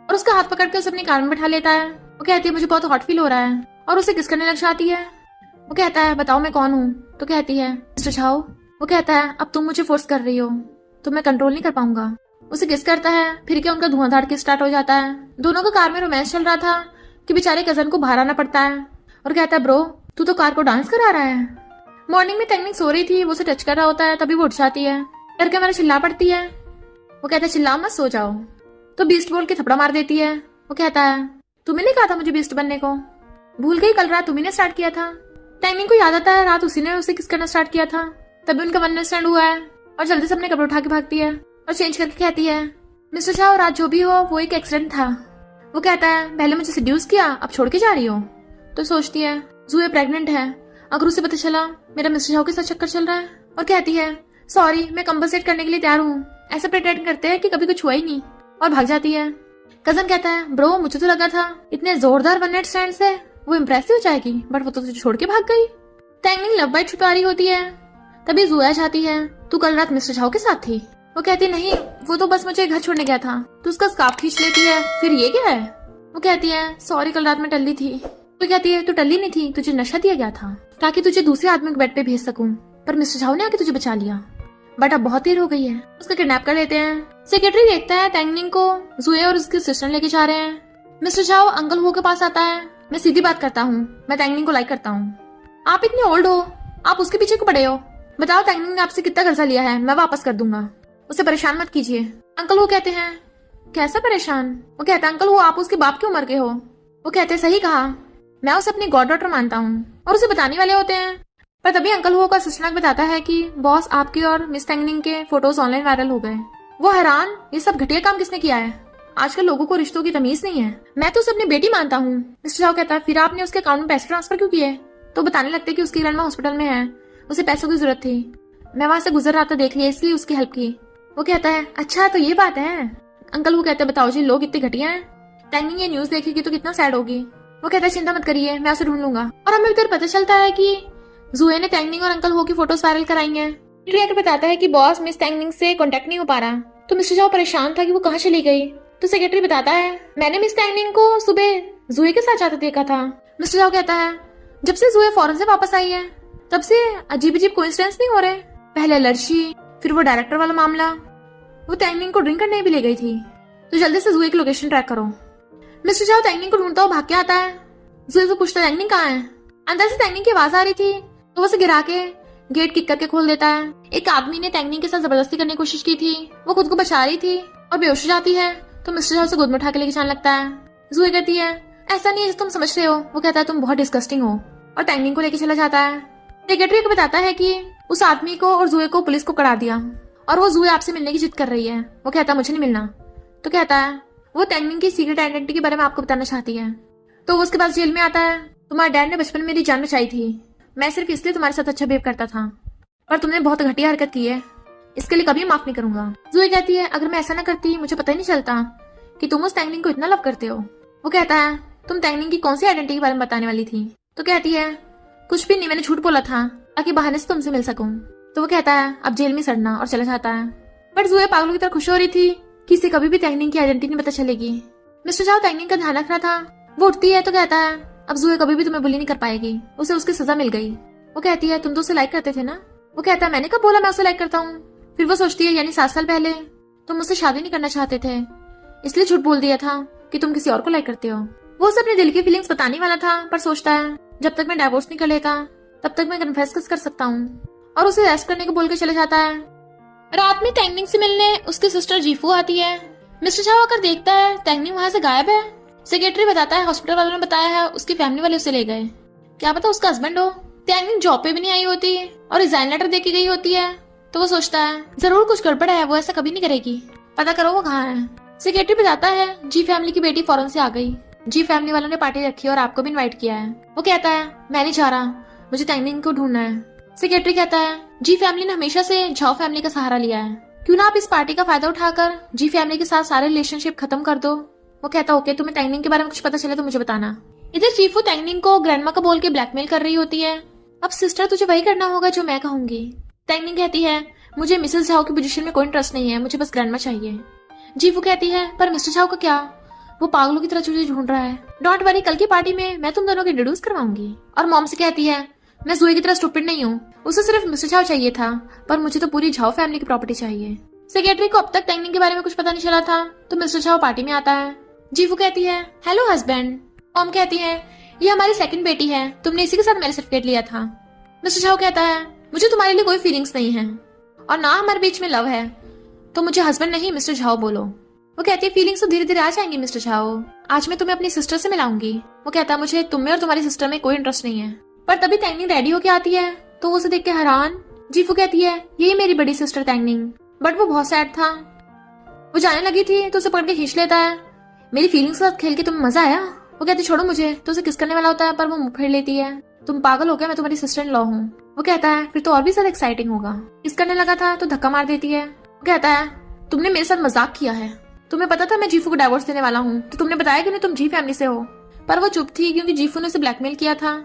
और उसका हाथ पकड़ के उसे अपनी कार में बैठा लेता है। वो कहती है मुझे बहुत हॉट फील हो रहा है और उसे किस करने लग जाती है। वो कहता है बताओ मैं कौन हूँ? तो कहती है मिस्टर झाओ। वो कहता है अब तुम मुझे फोर्स कर रही हो तो मैं कंट्रोल नहीं कर पाऊंगा। उसे किस करता है, फिर क्या उनका धुआंधार किस स्टार्ट हो जाता है। दोनों का कार में रोमांस चल रहा था कि बेचारे कजन को बाहर आना पड़ता है और कहता है ब्रो तू तो कार को डांस करा रहा है। मॉर्निंग में टेक्निक सो रही थी, वो उसे टच कर रहा होता है, तभी वो उठ जाती है। डर के मेरे चिल्ला पड़ती है। वो कहता है चिल्ला मत, सो जाओ। तो बीस्ट बोल के थपड़ा मार देती है। वो कहता है तुम्हें नहीं कहा था मुझे बीस्ट बनने को? भूल गई, कल रात तुम्ही ने स्टार्ट किया था। टेक्निक को याद आता है रात उसी ने उसे किस करना स्टार्ट किया था। तभी उनका वन नाइट स्टैंड हुआ है और जल्दी से अपने कपड़े उठा के भागती है और चेंज करके कहती है मिस्टर झाओ रात जो भी हो वो एक एक्सीडेंट था। वो कहता है पहले मुझे सिड्यूस किया, अब छोड़ के जा रही हो। तो सोचती है जूए प्रेग्नेंट है, अगर उसे पता चला मेरा मिस्टर झाओ के साथ चक्कर चल रहा है। और कहती है सॉरी मैं कंपनसेट करने के लिए तैयार हूँ। ऐसा प्रिटेंड करते हैं कि कभी कुछ हुआ ही नहीं और भाग जाती है। कजन कहता है ब्रो मुझे तो लगा था इतने जोरदार वन नाइट स्टैंड से वो इम्प्रेसिव हो जाएगी, बट वो तो तुझे छोड़ के भाग गई। टैंगनिंग लव बाइट छुपा रही होती है। तभी जूया जाती है तू कल रात मिस्टर झाओ के साथ थी। वो कहती नहीं वो तो बस मुझे घर छोड़ने गया था। तो उसका स्कार्फ खींच लेती है, फिर ये क्या है? वो कहती है सॉरी कल रात में टल्ली थी। तो कहती है तू टल्ली नहीं थी, तुझे नशा दिया गया था ताकि तुझे दूसरे आदमी के बेड पे भेज सकूं, पर मिस्टर झाओ ने आके तुझे बचा लिया। बट अब बहुत देर हो गई है। उसका किडनैप कर लेते हैं। सेक्रेटरी देखता है टैंगनिंग को जुए और उसके सिस्टर लेके जा रहे हैं। मिस्टर झाओ अंकल हो के पास आता है। मैं सीधी बात करता हूँ, मैं टैंगनिंग को लाइक करता हूँ। आप इतने ओल्ड हो, आप उसके पीछे क्यों पड़े हो? बताओ टैंगनिंग ने आपसे कितना कर्जा लिया है, मैं वापस कर दूंगा। उसे परेशान मत कीजिए। अंकल वो कहते हैं कैसा परेशान? वो कहता है अंकल वो आप उसके बाप की उम्र के हो। वो कहते हैं सही कहा, मैं उसे अपनी गॉड डॉटर मानता हूँ। और उसे बताने वाले होते हैं, पर तभी अंकल हो का असिस्टेंट बताता है कि बॉस आपके और मिस टैंगनिंग के फोटोज ऑनलाइन वायरल हो गए। वो हैरान, ये सब घटिया काम किसने किया है? आजकल लोगों को रिश्तों की तमीज नहीं है। मैं तो उसे अपनी बेटी मानता हूँ। मिस्टर झाओ कहता है फिर आपने उसके अकाउंट में पैसे ट्रांसफर क्यों किए? तो बताने लगते कि उसकी ग्रैंडमा हॉस्पिटल में है, उसे पैसों की जरूरत थी, मैं वहां से गुजर रहा था देख लिया इसलिए उसकी हेल्प की। वो कहता है अच्छा तो ये बात है। अंकल वो कहते हैं बताओ जी लोग इतने घटिया हैं, टैंगनिंग ये न्यूज देखेगी तो कितना सैड होगी। वो कहता है चिंता मत करिए मैं उसे ढूंढ लूंगा। और हमें इधर पता चलता है कि जुए ने टैंगनिंग और अंकल हो की फोटोज वायरल कराई हैं। ट्रिगर बताता है कि बॉस मिस टैंगनिंग से कांटेक्ट नहीं हो पा रहा। तो मिस्टर झाओ परेशान था कि वो कहाँ चली गई। तो सेक्रेटरी बताता है मैंने मिस टैंगनिंग को सुबह जुए के साथ जाते देखा था। मिस्टर झाओ कहता है जब से जुए फॉरेन से वापस आई है तब से अजीब अजीब कोइंसिडेंस नहीं हो रहे। पहले एलर्जी, फिर वो डायरेक्टर वाला मामला, वो टैंगनिंग को ड्रिंक करने भी ले गई थी। तो जल्दी से जुए की लोकेशन ट्रैक करो। मिस्टर झाओ टैंगनिंग को ढूंढता हुआ भाग के आता है। जुए को पूछता है टैंगनिंग कहाँ है? अंदर से टैंगनिंग की आवाज आ रही थी तो वो उसे गिरा के गेट किक करके खोल देता है। एक आदमी ने टैंगनिंग के साथ जबरदस्ती करने की कोशिश की थी, वो खुद को बचा रही थी और बेहोश हो जाती है। तो मिस्टर झाओ से गोद में उठा के लेके जाने लगता है। जुए कहती है ऐसा नहीं है जो तुम समझ रहे हो। वो कहता है तुम बहुत डिस्गस्टिंग हो और टैंगनिंग को लेके चला जाता है। सेक्रेटरी को बताता है कि उस आदमी को और जुए को पुलिस को करा दिया और वो जुए आपसे मिलने की जिद कर रही है। वो कहता है मुझे नहीं मिलना। तो कहता है वो टैंगनिंग की सीक्रेट आइडेंटिटी के बारे में आपको बताना चाहती है। तो वो उसके पास जेल में आता है। तुम्हारे डैड ने बचपन में मेरी जान बचाई थी, मैं सिर्फ इसलिए तुम्हारे साथ अच्छा बिहेव करता था, पर तुमने बहुत घटिया हरकत की है, इसके लिए कभी माफ नहीं करूंगा। जुए कहती है अगर मैं ऐसा ना करती मुझे पता ही नहीं चलता कि तुम उस टैंगनिंग को इतना लव करते हो। वो कहता है तुम टैंगनिंग की कौन सी आइडेंटिटी के बारे में बताने वाली थी? तो कहती है कुछ भी नहीं, मैंने झूठ बोला था ताकि बहाने से तुमसे मिल सकूं। तो वो कहता है अब जेल में सड़ना और चला जाता है। बट जुए पागलों की तरह खुश हो रही थी कि इसे कभी भी टैंगनिंग की आइडेंटिटी नहीं पता चलेगी। मिस्टर झाओ टैंगनिंग का ध्यान रख रहा था। वो उठती है तो कहता है अब जुए कभी भी तुम्हें बुली नहीं कर पाएगी, उसे उसकी सजा मिल गई। वो कहती है तुम तो उसे लाइक करते थे ना? वो कहता है मैंने कब बोला मैं उसे लाइक करता हूँ। फिर वो सोचती है यानी 7 साल पहले तुम मुझसे शादी नहीं करना चाहते थे, इसलिए झूठ बोल दिया था कि तुम किसी और को लाइक करते हो। वो उसे अपने दिल की फीलिंग्स बताने वाला था, पर सोचता है जब तक मैं डाइवोर्स नहीं कर लेता तब तक मैं कन्फेस कर सकता हूँ, और उसे रेस्ट करने को बोल के चले जाता है। रात में टैंगनिंग से मिलने उसकी सिस्टर जीफू आती है। मिस्टर झाओ आकर देखता है टैंगनिंग वहां से गायब है। सेक्रेटरी बताता है हॉस्पिटल वालों ने बताया है उसकी फैमिली वाले उसे ले गए, क्या पता उसका हस्बैंड हो। टैंगनिंग जॉब पे भी नहीं आई होती और रिजाइन लेटर दे के गई होती है। तो वो सोचता है जरूर कुछ गड़बड़ है, वो ऐसा कभी नहीं करेगी, पता करो वो कहाँ है। सेक्रेटरी बताता है जी फैमिली की बेटी फॉरेन से आ गई, जी फैमिली वालों ने पार्टी रखी और आपको भी इनवाइट किया है। वो कहता है मैं नहीं जा रहा, मुझे टैंगनिंग को ढूंढना है। सेक्रेटरी कहता है जी फैमिली ने हमेशा से झाओ फैमिली का सहारा लिया है, क्यों ना आप इस पार्टी का फायदा उठाकर जी फैमिली के साथ सारे रिलेशनशिप खत्म कर दो। वो कहता ओके, तुम्हें टैंगनिंग के बारे में कुछ पता चले तो मुझे बताना। इधर चीफू टैंगनिंग को ग्रैंडमा का बोल के ब्लैकमेल कर रही होती है। अब सिस्टर तुझे वही करना होगा जो मैं कहूंगी। टैंगनिंग कहती है मुझे मिसेस झाओ की पोजीशन में कोई इंटरेस्ट नहीं है, मुझे बस ग्रैंडमा चाहिए। जीफू कहती है पर मिस्टर झाओ का क्या, वो पागलों की तरह तुझे ढूंढ रहा है। डोंट वरी, कल की पार्टी में मैं तुम दोनों को इंट्रोड्यूस करवाऊंगी। और मॉम से कहती है मैं जुए की तरह स्टूपिड नहीं हूँ, उसे सिर्फ मिस्टर झाओ चाहिए था पर मुझे तो पूरी झाओ फैमिली की प्रॉपर्टी चाहिए। सेक्रेटरी को अब तक टैंगनिंग के बारे में कुछ पता नहीं चला था तो मिस्टर झाओ पार्टी में आता है। जीफू कहती है हेलो हस्बैंड। मॉम कहती है ये हमारी सेकंड बेटी है, तुमने इसी के साथ मैरिज सर्टिफिकेट लिया था। मिस्टर झाओ कहता है मुझे तुम्हारे लिए कोई फीलिंग्स नहीं है और ना हमारे बीच में लव है, तो मुझे हस्बैंड नहीं मिस्टर झाओ बोलो। वो कहती है फीलिंग्स तो धीरे धीरे आ जाएंगी मिस्टर झाओ, आज मैं तुम्हें अपनी सिस्टर से मिलाऊंगी। वो कहता है मुझे तुम्हें और तुम्हारी सिस्टर में कोई इंटरेस्ट नहीं है। पर तभी टैंगनिंग रेडी होके आती है तो वो उसे देख के हैरान। जीफू कहती है यही मेरी बड़ी सिस्टर टैंगनिंग, बट वो बहुत सैड था। वो जाने लगी थी तो उसे पकड़ के खींच लेता है, मेरी फीलिंग्स के साथ खेल के तुम्हें मजा आया। वो कहती छोड़ो मुझे, तो उसे किस करने वाला होता है पर वो मुंह फेर लेती है, तुम पागल हो गया, मैं तुम्हारी सिस्टर इन लॉ हूँ। वो कहता है फिर तो और भी ज्यादा एक्साइटिंग होगा। किस करने लगा था तो धक्का मार देती है। वो कहता है तुमने मेरे साथ मजाक किया है, तुम्हें पता था मैं जीफू को डाइवोर्स देने वाला हूँ तो तुमने बताया क्यों नहीं तुम जी फैमिली से हो। पर वो चुप थी क्योंकि जीफू ने उसे ब्लैकमेल किया था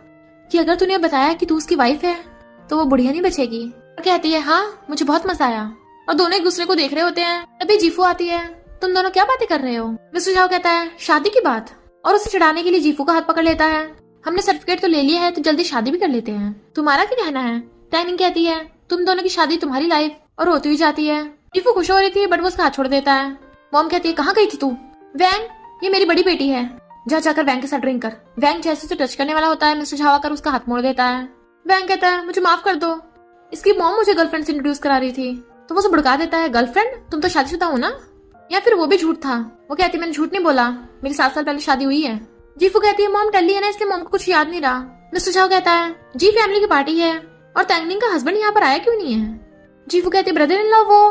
कि अगर तूने बताया कि तू उसकी वाइफ है तो वो बुढ़िया नहीं बचेगी। वो कहती है हाँ मुझे बहुत मजा आया। और दोनों एक दूसरे को देख रहे होते हैं तभी जीफू आती है, तुम दोनों क्या बातें कर रहे हो। मिस्टर झाओ कहता है शादी की बात, और उसे चिढ़ाने के लिए जीफू का हाथ पकड़ लेता है, हमने सर्टिफिकेट तो ले लिया है तो जल्दी शादी भी कर लेते हैं, तुम्हारा क्या कहना है। टैंगनिंग कहती है तुम दोनों की शादी तुम्हारी लाइफ, और रोती हुई जाती है। जीफू खुश हो रही थी बट वो उसका हाथ छोड़ देता है। मॉम कहती है कहाँ गई थी तू। वैंग ये मेरी बड़ी बेटी है, जा जाकर वैंग के साथ ड्रिंक कर। वैंग जैसे उसे टच करने वाला होता है मिस्टर झाओ आकर उसका हाथ मोड़ देता है। वैंग कहता है मुझे माफ कर दो, इसकी मॉम मुझे गर्लफ्रेंड से इंट्रोड्यूस करा रही थी। तो वो उसे भड़का देता है गर्लफ्रेंड, तुम तो शादीशुदा हो ना, या फिर वो भी झूठ था। वो कहती है मैंने झूठ नहीं बोला, मेरी 7 साल पहले शादी हुई है। जीफू कहती है मॉम टल्ली है ना इसलिए मॉम को कुछ याद नहीं रहा। मिस्टर झाओ कहता है जी फैमिली की पार्टी है और टैंगनिंग का हस्बैंड यहाँ पर आया क्यों नहीं है। जीफू कहती है ब्रदर इन लॉ वो।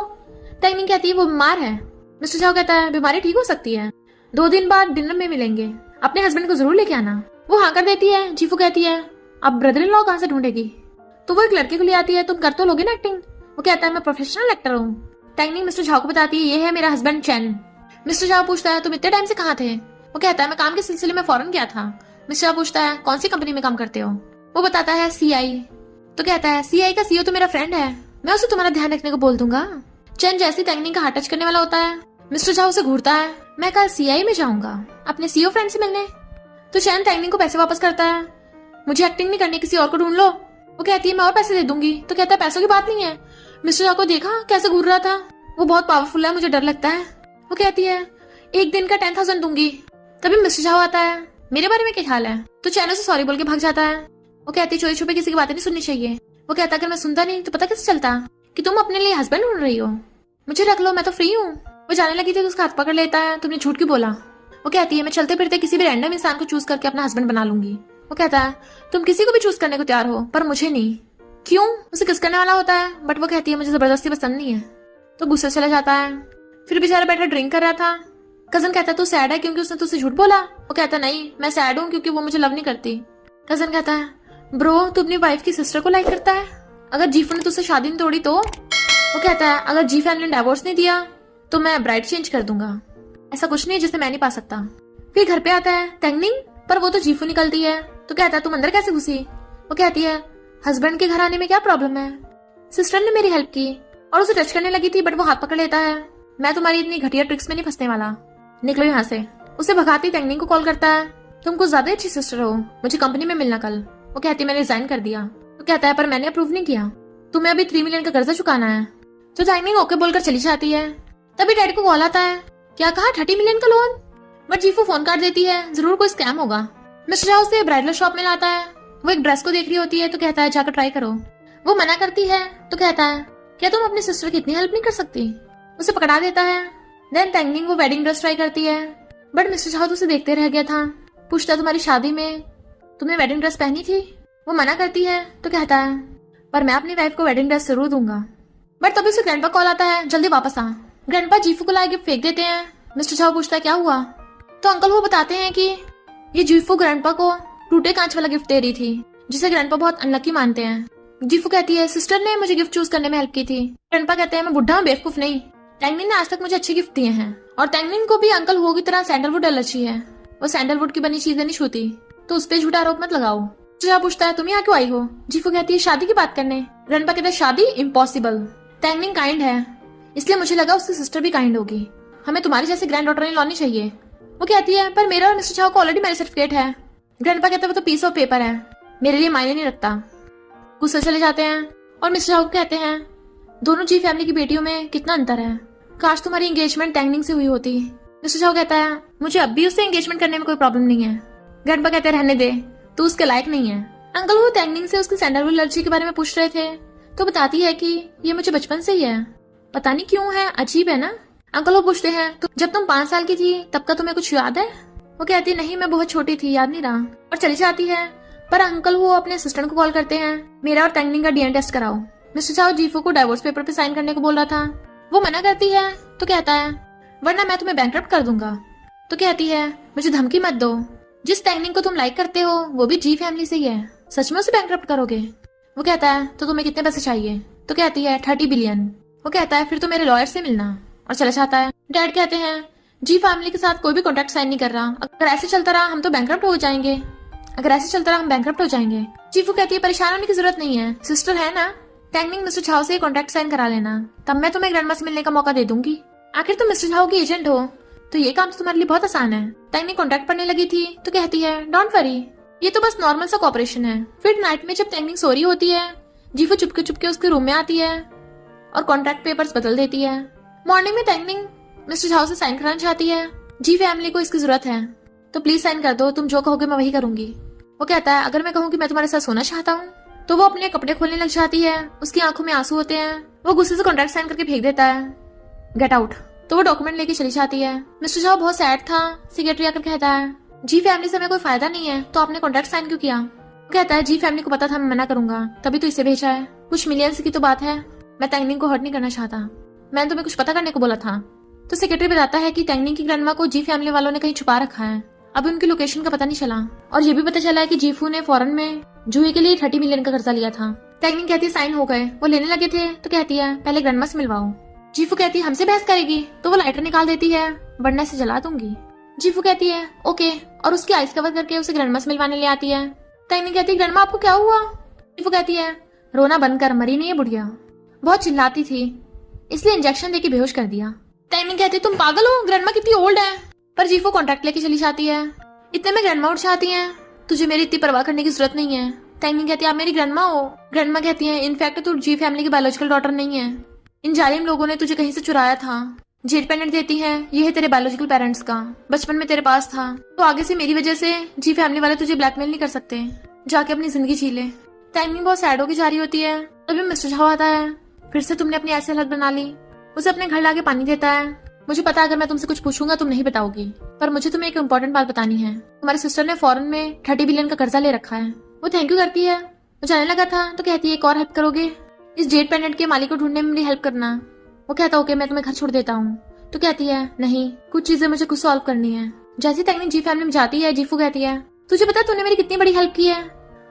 टैंगनिंग कहती है वो बीमार है। मिस्टर झाओ कहता है बीमारी ठीक हो सकती है, 2 दिन बाद डिनर में मिलेंगे, अपने हस्बैंड को जरूर लेके आना। वो हाँ कर देती है। जीफू कहती है अब ब्रदर इन लॉ कहाँ से ढूंढेगी, तो वो एक लड़के को ले आती है, तुम कर तो लोगे ना एक्टिंग। वो कहता है मैं प्रोफेशनल एक्टर हूँ। टैंगनिंग मिस्टर झाओ को बताती है ये है मेरा हस्बैंड चैन। मिस्टर झाओ पूछता है तुम इतने टाइम से कहाँ थे। वो कहता है मैं काम के सिलसिले में फॉरेन गया था। मिस्टर झाओ पूछता है कौन सी कंपनी में काम करते हो। वो बताता है सीआई। तो कहता है सीआई का सीईओ तो मेरा फ्रेंड है, मैं उसे तुम्हारा ध्यान रखने को बोल दूंगा। चैन जैसी टैंगनिंग का हाथ टच करने वाला होता है मिस्टर झाओ से घूरता है, मैं कल सीआई में जाऊंगा अपने सीईओ फ्रेंड से मिलने। तो चैन टैंगनिंग को पैसे वापस करता है, मुझे एक्टिंग नहीं करनी, किसी और को ढूंढ लो। वो कहती है मैं और पैसे दे दूंगी। तो कहता है पैसों की बात नहीं है, मिस्टर झाओ को देखा कैसे घूर रहा था, वो बहुत पावरफुल है, मुझे डर लगता है। वो कहती है 1 दिन का 10,000 दूंगी। तभी मिस्टर झाओ आता है, मेरे बारे में क्या ख्याल है। तो चैन से सॉरी बोल के भाग जाता है। वो कहती है चोरी छुपे किसी की बातें नहीं सुननी चाहिए। वो कहता अगर मैं सुनता नहीं तो पता कैसे चलता कि तुम अपने लिए हस्बैंड ढूंढ रही हो, मुझे रख लो, मैं तो फ्री हूँ। वो जाने लगी थी तो उसका हाथ पकड़ लेता है, तुमने झूठ क्यों बोला। वो कहती है मैं चलते फिरते किसी भी रैंडम इंसान को चूज करके अपना हस्बैंड बना लूंगी। वो कहता है तुम किसी को भी चूज करने को तैयार हो पर मुझे नहीं। क्यों, उसे किस करने वाला होता है, बट वो कहती है मुझे जबरदस्ती पसंद नहीं है। तो गुस्से चला जाता है। फिर बेचारा बैठा ड्रिंक कर रहा था। कजन कहता है तू सैड है क्योंकि उसने तुझसे झूठ बोला। वो कहता नहीं मैं सैड हूँ क्योंकि वो मुझे लव नहीं करती। कजन कहता है ब्रो तू अपनी वाइफ की सिस्टर को लाइक करता है, अगर जीफू ने तुझसे शादी नहीं तोड़ी तो। वो कहता है अगर जी फैमिली ने डाइवोर्स नहीं दिया तो मैं ब्राइड चेंज कर दूंगा, ऐसा कुछ नहीं है जिसे मैं नहीं पा सकता। फिर घर पे आता है टैंगनिंग, पर वो तो जीफू निकलती है। तो कहता है तुम अंदर कैसे घुसी। वो कहती है हस्बैंड के घर आने में क्या प्रॉब्लम है, सिस्टर ने मेरी हेल्प की और उसे टच करने लगी थी बट वो हाथ पकड़ लेता है, मैं तुम्हारी इतनी घटिया ट्रिक्स में नहीं फंसने वाला, निकलो यहाँ से। उसे भगाती टैंगनिंग को कॉल करता है, तुम कुछ ज्यादा अच्छी सिस्टर हो, मुझे कंपनी में मिलना कल। वो कहती है मैंने रिजाइन कर दिया। तो कहता है पर मैंने अप्रूव नहीं किया, तुम्हें अभी 3 मिलियन का कर्जा चुकाना है। तो टैंगनिंग ओके बोलकर चली जाती है। तभी डैडी को कॉल आता है, क्या कहा 30 मिलियन का लोन। बट जीफू फोन काट देती है, जरूर कोई स्कैम होगा। मिस्टर झाओ उसे ब्राइडल शॉप में लाता है, वो एक ड्रेस को देख रही होती है तो कहता है जाकर ट्राई करो। वो मना करती है तो कहता है क्या तुम अपनी सिस्टर की इतनी हेल्प नहीं कर सकती। उसे पकड़ा देता है। देन टैंगनिंग वो वेडिंग ड्रेस ट्राई करती है बट मिस्टर झाओ तो उसे देखते रह गया था। पूछता तुम्हारी शादी में तुमने वेडिंग ड्रेस पहनी थी। वो मना करती है तो कहता है पर मैं अपनी वाइफ को वेडिंग ड्रेस जरूर दूंगा। बट तभी उसे ग्रैंडपा कॉल आता है, जल्दी वापस आ। ग्रैंडपा जीफू को लाए गिफ्ट फेंक देते हैं। मिस्टर झाओ पूछता है क्या हुआ। तो अंकल वो बताते हैं कि ये जीफू ग्रैंडपा को टूटे कांच वाला गिफ्ट दे रही थी जिसे ग्रैंडपा बहुत अनलकी मानते हैं। जीफू कहती है सिस्टर ने मुझे गिफ्ट चूज करने में हेल्प की थी। ग्रैंडपा कहते हैं मैं बुढ़ा हूँ बेवकूफ नहीं, टैंगनिंग ने आज तक मुझे अच्छे गिफ्ट दिए हैं और टैंगनिंग को भी अंकल हो की तरह सैंडलवुड एलर्जी है, वो सैंडलवुड की बनी चीजें नहीं छूती, तो उस पर झूठा आरोप मत लगाओ। मिस्टर झाओ पूछता है तुम यहाँ क्यों आई हो? जीफू कहती है शादी की बात करने। ग्रैंडपा कहता है शादी इम्पॉसिबल, टैंगनिंग काइंड है इसलिए मुझे लगा उसकी सिस्टर भी काइंड होगी, हमें तुम्हारी जैसे ग्रैंड डॉटर इन लॉ चाहिए। वो कहती है पर मेरा और मिस्टर झाओ को ऑलरेडी मैरिज सर्टिफिकेट है। ग्रैंडपा कहता है वो तो पीस ऑफ पेपर है, मेरे लिए मायने नहीं रखता। गुस्से चले जाते हैं और मिस्टर झाओ को कहते हैं दोनों जी फैमिली की बेटियों में कितना अंतर है, काश तुम्हारी एंगेजमेंट टैंगनिंग से हुई होती। मिस्टर झाओ कहता है मुझे अब भी उससे एंगेजमेंट करने में कोई प्रॉब्लम नहीं है। ग्रैंडपा कहते हैं रहने दे, तू उसके लायक नहीं है। अंकल वो टैंगनिंग से उसकी सैंडलवुड एलर्जी के बारे में पूछ रहे थे तो बताती है कि ये मुझे बचपन से ही है, पता नहीं क्यों है, अजीब है ना। अंकल वो पूछते हैं तो जब तुम 5 साल की थी तब का तुम्हें कुछ याद है? वो कहती है नहीं मैं बहुत छोटी थी, याद नहीं रहा, और चली जाती है। पर अंकल वो अपने असिस्टेंट को कॉल करते हैं मेरा और टैंगनिंग का डीएनए टेस्ट कराओ। मिस्टर झाओ जीफू को डाइवोर्स पेपर पे साइन करने को बोल रहा था, वो मना करती है तो कहता है वरना मैं तुम्हें बैंकरप्ट कर दूंगा। तो कहती है मुझे धमकी मत दो, जिस टैंगनिंग को तुम लाइक करते हो वो भी जी फैमिली से ही है, सच में उसे बैंकरप्ट करोगे? वो कहता है तो तुम्हें कितने पैसे चाहिए? तो कहती है 30 बिलियन। वो कहता है फिर तो मेरे लॉयर से मिलना, और चला जाता है। डैड कहते हैं जी फैमिली के साथ कोई भी कॉन्ट्रैक्ट साइन नहीं कर रहा, अगर ऐसे चलता रहा हम तो बैंकरप्ट हो जाएंगे, अगर ऐसे चलता रहा हम बैंकरप्ट हो जाएंगे। जीफू कहती है परेशान होने की जरूरत नहीं है, सिस्टर है ना, टैंगनिंग मिस्टर झाओ से कॉन्ट्रैक्ट साइन करा लेना, तब मैं तुम्हें ग्रैंडमा से मिलने का मौका दे दूंगी। आखिर तुम मिस्टर झाओ की एजेंट हो तो ये काम तो तुम्हारे लिए बहुत आसान है। टैंगनिंग कॉन्ट्रैक्ट पढ़ने लगी थी तो कहती है डोंट वरी, ये तो बस नॉर्मल सा कॉपरेशन है। फिर नाइट में जब टैंगनिंग सो रही होती है जीफू चुपके चुपके उसके रूम में आती है और कॉन्ट्रैक्ट पेपर्स बदल देती है। मॉर्निंग में टैंगनिंग मिस्टर झाओ से साइन कराना चाहती है, जी फैमिली को इसकी जरूरत है तो प्लीज साइन कर दो, तुम जो कहोगे मैं वही करूंगी। वो कहता है अगर मैं कहूँ कि मैं तुम्हारे साथ सोना चाहता हूँ, तो वो अपने कपड़े खोलने लग जाती है, उसकी आंखों में आंसू होते हैं, वो गुस्से से कॉन्ट्रैक्ट साइन करके फेंक देता है, गेट आउट। तो वो डॉक्यूमेंट लेके चली जाती है। मिस्टर झाओ बहुत सैड था। सेक्रेटरी आकर कहता है जी फैमिली से हमें कोई फायदा नहीं है तो आपने कॉन्ट्रैक्ट साइन क्यों किया? वो कहता है जी फैमिली को पता था मैं मना करूंगा तभी तो इसे भेजा है, कुछ मिलियंस की तो बात है, मैं टैंगनिंग को हर्ट नहीं करना चाहता, मैंने तुम्हें कुछ पता करने को बोला था। तो सेक्रेटरी बताता है कि टैंगनिंग की ग्रैंडमा को जी फैमिली वालों ने कहीं छुपा रखा है, अभी उनकी लोकेशन का पता नहीं चला, और ये भी पता चला है कि जीफू ने फॉरेन में जूही के लिए 30 मिलियन का कर्जा लिया था। टैंगनिंग कहती है साइन हो गए, वो लेने लगे थे तो कहती है पहले ग्रैंडमा से मिलवाओ। जीफू कहती है हमसे बहस करेगी, तो वो लाइटर निकाल देती है, वरना से जला दूंगी। जीफू कहती है ओके, और उसकी आइस कवर करके उसे ग्रैंडमा से मिलवाने ले आती है। टैंगनिंग कहती है ग्रैंडमा आपको क्या हुआ? जीफू कहती है रोना बंद कर, मरी नहीं है बुढ़िया, बहुत चिल्लाती थी इसलिए इंजेक्शन देके बेहोश कर दिया। टैंगनिंग कहती है तुम पागल हो, ग्रैंडमा कितनी ओल्ड है। पर जीफू कॉन्ट्रैक्ट लेके चली जाती है। इतने में ग्रैंडमा उठ जाती हैं, तुझे मेरी इतनी परवाह करने की जरूरत नहीं है। टैंगनिंग कहती है आप मेरी ग्रैंडमा हो। ग्रैंडमा कहती है इनफैक्ट तू जी फैमिली की बायोलॉजिकल डॉटर नहीं है, इन जालिम लोगों ने तुझे कहीं से चुराया था। जेट पेंडेंट देती है, ये है तेरे बायोलॉजिकल पेरेंट्स का, बचपन में तेरे पास था, तो आगे से मेरी वजह से जी फैमिली वाले तुझे ब्लैकमेल नहीं कर सकते, जाके अपनी जिंदगी जी ले। टैंगनिंग बहुत सैड होकर जा रही होती है, तभी मिस्टर झाओ आता है। फिर से तुमने अपनी ऐसी हालत बना ली। उसे अपने घर लाके पानी देता है। मुझे पता अगर मैं तुमसे कुछ पूछूंगा तुम नहीं बताओगी, पर मुझे तुम्हें एक इम्पोर्टेंट बात बतानी है। तुम्हारी सिस्टर ने फॉरेन में 30 बिलियन का कर्जा ले रखा है। वो थैंक यू करती है। वो जाने लगा था तो कहती है एक और हेल्प करोगे, इस जेट पेंडेंट के मालिक को ढूंढने में मेरी हेल्प करना। वो कहता ओके मैं तुम्हें घर छोड़ देता हूँ। तो कहती है नहीं, कुछ चीजें मुझे खुद सॉल्व करनी है। जैसी टैंगनिंग जी फैमिली में जाती है, जीफू कहती है तुझे पता है तूने मेरी कितनी बड़ी हेल्प की है,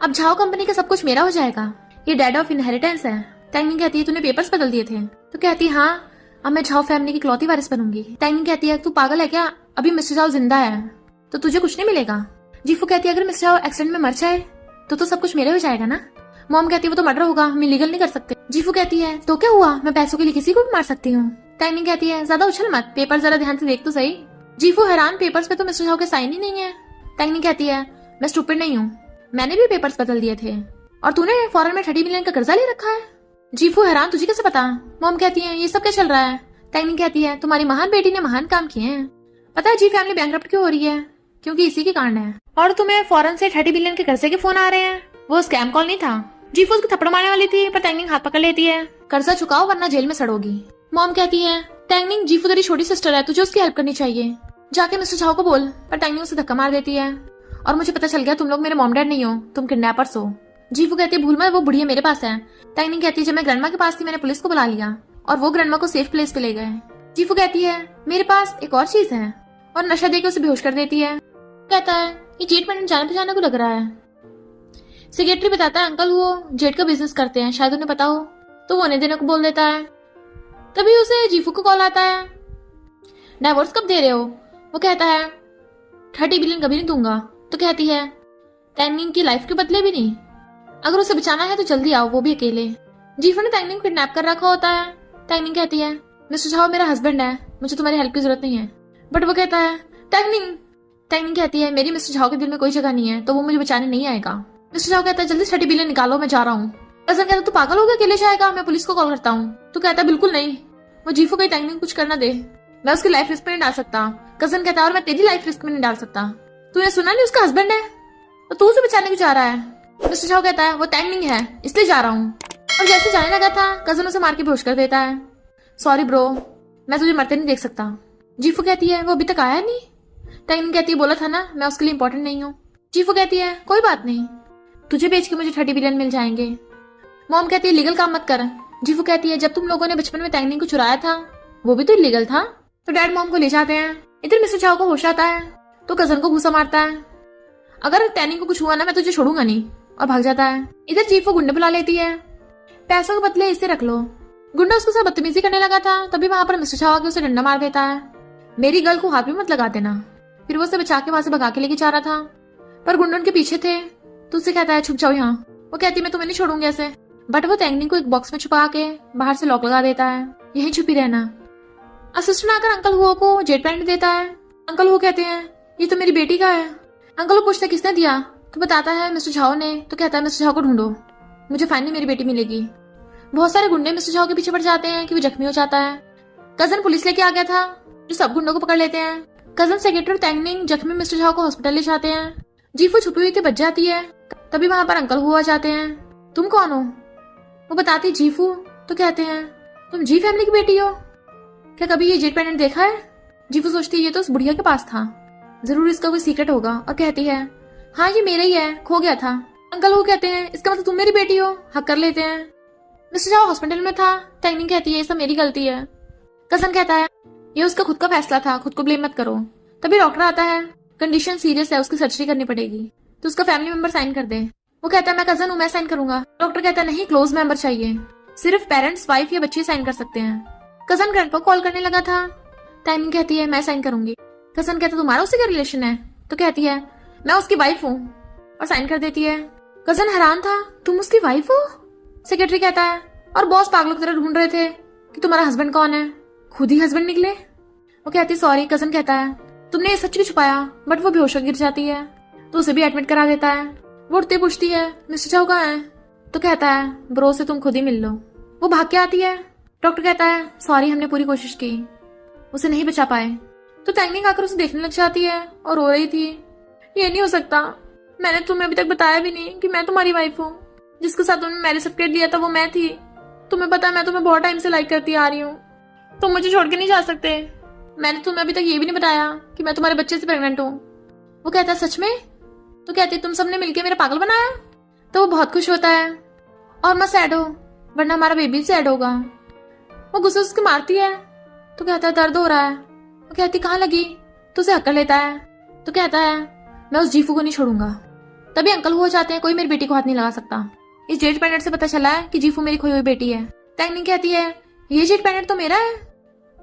अब झाओ कंपनी का सब कुछ मेरा हो जाएगा, ये डेड ऑफ इनहेरिटेंस है। टैंगनिंग कहती है तूने पेपर्स बदल दिए थे? तो कहती है हाँ, अब मैं झाओ फैमिली की इकलौती वारिस बनूंगी। टैंगनिंग कहती है तू पागल है क्या, अभी मिस्टर झाओ जिंदा है तो तुझे कुछ नहीं मिलेगा। जीफू कहती है अगर मिस्टर झाओ एक्सीडेंट में मर जाए तो सब कुछ मेरे हो जाएगा ना। मॉम कहती है वो तो मर्डर होगा, हम इलीगल नहीं कर सकते। जीफू कहती है तो क्या हुआ, मैं पैसों के लिए किसी को भी मार सकती हूँ। टैंगनिंग कहती है ज्यादा उछल मत, पेपर जरा ध्यान से देख तो सही। जीफू हैरान, पेपर्स पे तो मिस्टर झाओ के साइन ही नहीं है। टैंगनिंग कहती है मैं स्टूपिड नहीं हूँ, मैंने भी पेपर्स बदल दिए थे, और तूने फॉरेन में 30 मिलियन का कर्जा ले रखा है। जीफू हैरान, तुझे कैसे पता? मॉम कहती है ये सब क्या चल रहा है। टैंगनिंग कहती है तुम्हारी महान बेटी ने महान काम किए हैं। पता है जी फैमिली बैंकरप्ट क्यों हो रही है? क्योंकि इसी के कारण है। और तुम्हें फॉरेन से 30 बिलियन के कर्जे के फोन आ रहे हैं, वो स्कैम कॉल नहीं था। जीफू उसको थप्पड़ मारने वाली थी पर टैंगनिंग हाथ पकड़ लेती है, कर्जा चुकाओ वरना जेल में सड़ोगी। मॉम कहती है टैंगनिंग जीफू तेरी छोटी सिस्टर है, तुझे उसकी हेल्प करनी चाहिए, जाके मिस्टर झाओ को बोल। पर टैंगनिंग उसे धक्का मार देती है और मुझे पता चल गया तुम लोग मेरे मॉम डैड नहीं हो, तुम किडनैपर्स हो। जीफू कहती है भूल मत, वो बुढ़िया मेरे पास है। टैंगनिंग कहती है जब मैं ग्रैंडमा के पास थी मैंने पुलिस को बुला लिया और वो ग्रैंडमा को सेफ प्लेस पे ले गए। जीफू कहती है मेरे पास एक और चीज है, और नशा देके उसे बेहोश कर देती है। कहता है ये जेट पेंडेंट जाने पहचाने को लग रहा है। सेक्रेटरी बताता है अंकल वो जेट का बिजनेस करते हैं, शायद उन्हें पता हो, तो वो उन्हें देने को बोल देता है। तभी उसे जीफू को कॉल आता है, डाइवोर्स कब दे रहे हो? वो कहता है 30 बिलियन कभी नहीं दूंगा। तो कहती है टैंगनिंग की लाइफ के बदले भी नहीं। अगर उसे बचाना है तो जल्दी आओ, वो भी अकेले। जीफू ने टैंगनिंग को किडनैप कर रखा होता है। टैंगनिंग कहती है मिस्टर झाओ मेरा हस्बैंड है, मुझे तुम्हारी हेल्प की जरूरत नहीं है। बट वो कहता है टैंगनिंग कहती है मेरी मिस्टर झाओ के दिल में कोई जगह नहीं है, तो वो मुझे बचाने नहीं आएगा। मिस्टर झाओ कहता है जल्दी 30 बिलियन निकालो, मैं जा रहा हूँ। कजन कहता है तू पागल हो गया, अकेले जाएगा, मैं पुलिस को कॉल करता हूँ। तो कहता है बिल्कुल नहीं, वो जीफू को टैंगनिंग कुछ करना दे, मैं उसकी लाइफ रिस्क में नहीं डाल सकता। कजन कहता है और मैं तेरी लाइफ रिस्क में नहीं डाल सकता, तूने सुना नहीं उसका हस्बैंड है, तो तू उसे बचाने को जा रहा है। मिस्टर झाओ कहता है वो टैंगनिंग है इसलिए जा रहा हूँ। और जैसे जाने लगा था कजन उसे मार के बेहोश कर देता है। सॉरी ब्रो, मैं तुझे मरते नहीं देख सकता। जीफू कहती है वो अभी तक आया नहीं। टैंगनिंग कहती है बोला था ना मैं उसके लिए इंपॉर्टेंट नहीं हूँ। जीफू कहती है कोई बात नहीं, तुझे बेच के मुझे 30 बिलियन मिल जाएंगे। मॉम कहती है लीगल काम मत कर। जीफू कहती है जब तुम लोगों ने बचपन में टैंगनिंग को चुराया था वो भी तो इलीगल था। तो डैड मॉम को ले जाते हैं। इधर मिस्टर झाओ को होश आता है तो कजन को घूसा मारता है, अगर टैंगनिंग को कुछ हुआ ना मैं तुझे छोड़ूंगा नहीं, और भाग जाता है। इधर जीफू गुंडे बुला लेती है, पैसों के बदले इसे रख लो। गुंडा उसके साथ बदतमीजी करने लगा था, तभी वहां पर मिस्टर झाओ आके उसे डंडा मार देता है। मेरी गर्ल को हाथ भी मत लगा देना। फिर वो उसे बचा के वहां से भगा के लेके जा रहा था, पर गुंडे उनके पीछे थे तो उससे कहता है छुप जाओ यहाँ। वो कहती मैं तुम्हें नहीं छोड़ूंगी ऐसे, बट वो टैंगनिंग को एक बॉक्स में छुपा के बाहर से लॉक लगा देता है, यहीं छुपी रहना। असिस्टेंट आकर अंकल हुआ को जेट पैंट देता है। अंकल हुआ कहते हैं ये तो मेरी बेटी का है। अंकल को पूछता किसने दिया, तो बताता है मिस्टर झाओ ने। तो कहता है मिस्टर झाओ को ढूंढो, मुझे फाइनली मेरी बेटी मिलेगी। बहुत सारे गुंडे मिस्टर झाओ के पीछे पड़ जाते हैं कि वो जख्मी हो जाता है। कजन पुलिस लेके आ गया था जो सब गुंडों को पकड़ लेते हैं। कजन सेक्रेटरी टैंगनिंग जख्मी मिस्टर झाओ को हॉस्पिटल ले जाते हैं। जीफू छुपी हुई थी बच जाती है, तभी वहां पर अंकल हुआ जाते हैं। तुम कौन हो, वो बताती जीफू। तो कहते हैं तुम जी फैमिली की बेटी हो, क्या कभी ये जेट पेंडेंट देखा है। जीफू सोचती है ये तो उस बुढ़िया के पास था, जरूर इसका कोई सीक्रेट होगा, और कहती है हाँ ये मेरा ही है, खो गया था। अंकल वो कहते हैं इसका मतलब तुम मेरी बेटी हो, हक कर लेते हैं। मिस्टर झाओ हॉस्पिटल में था। टैंगनिंग कहती है ये सब मेरी गलती है। कजन कहता है ये उसका खुद का फैसला था, खुद को ब्लेम मत करो। तभी डॉक्टर आता है, कंडीशन सीरियस है, उसकी सर्जरी करनी पड़ेगी, तो उसका फैमिली मेंबर साइन कर दे। वो कहता है मैं कजन हूँ, मैं साइन करूंगा। डॉक्टर कहता है नहीं, क्लोज मेंबर चाहिए, सिर्फ पेरेंट्स, वाइफ या बच्चे साइन कर सकते हैं। कजन ग्रैंडपा कॉल करने लगा था। टैंगनिंग कहती है मैं साइन करूंगी। कजन कहता है तुम्हारा उससे क्या रिलेशन है। तो कहती है मैं उसकी वाइफ हूँ, और साइन कर देती है। कजन हैरान था, तुम उसकी वाइफ हो। सेक्रेटरी कहता है और बॉस पागलों की तरह ढूंढ रहे थे कि तुम्हारा हस्बैंड कौन है, खुद ही हस्बैंड निकले। वो कहती है सॉरी। कजन कहता है तुमने ये सच क्यों छुपाया, बट वो बेहोश गिर जाती है, तो उसे भी एडमिट करा देता है। वो उठते पूछती है मिस्टर झाओ कहाँ है। तो कहता है ब्रो से तुम खुद ही मिल लो। वो भाग के आती है। डॉक्टर कहता है सॉरी हमने पूरी कोशिश की, उसे नहीं बचा पाए। तो टैंगनिंग आकर उसे देखने लग जाती है और रो रही थी। ये नहीं हो सकता, मैंने तुम्हें अभी तक बताया भी नहीं कि मैं तुम्हारी वाइफ हूँ, जिसके साथ तुमने मैरिज सर्टिफिकेट दिया था वो मैं थी। तुम्हें पता है मैं तुम्हें बहुत टाइम से लाइक करती आ रही हूँ, तुम मुझे छोड़ के नहीं जा सकते। मैंने तुम्हें अभी तक ये भी नहीं बताया कि मैं तुम्हारे बच्चे से प्रेग्नेंट हूँ। वो कहता है सच में। तो कहती है तुम सबने मिलके मेरा पागल बनाया। तो वो बहुत खुश होता है और मत सैड हो वरना हमारा बेबी सैड होगा। वो गुस्से उसको मारती है। तो कहता है दर्द हो रहा है। वो कहती कहाँ लगी। तो उसे हक्कर लेता है। तो कहता है मैं उस जीफू को नहीं छोड़ूंगा। तभी अंकल हो जाते हैं, कोई मेरी बेटी को हाथ नहीं लगा सकता। इस जेट पैंडेट से पता चला है कि जीफू मेरी खोई हुई बेटी है। टैंगनिंग कहती है ये जेट पैंडेट तो मेरा है।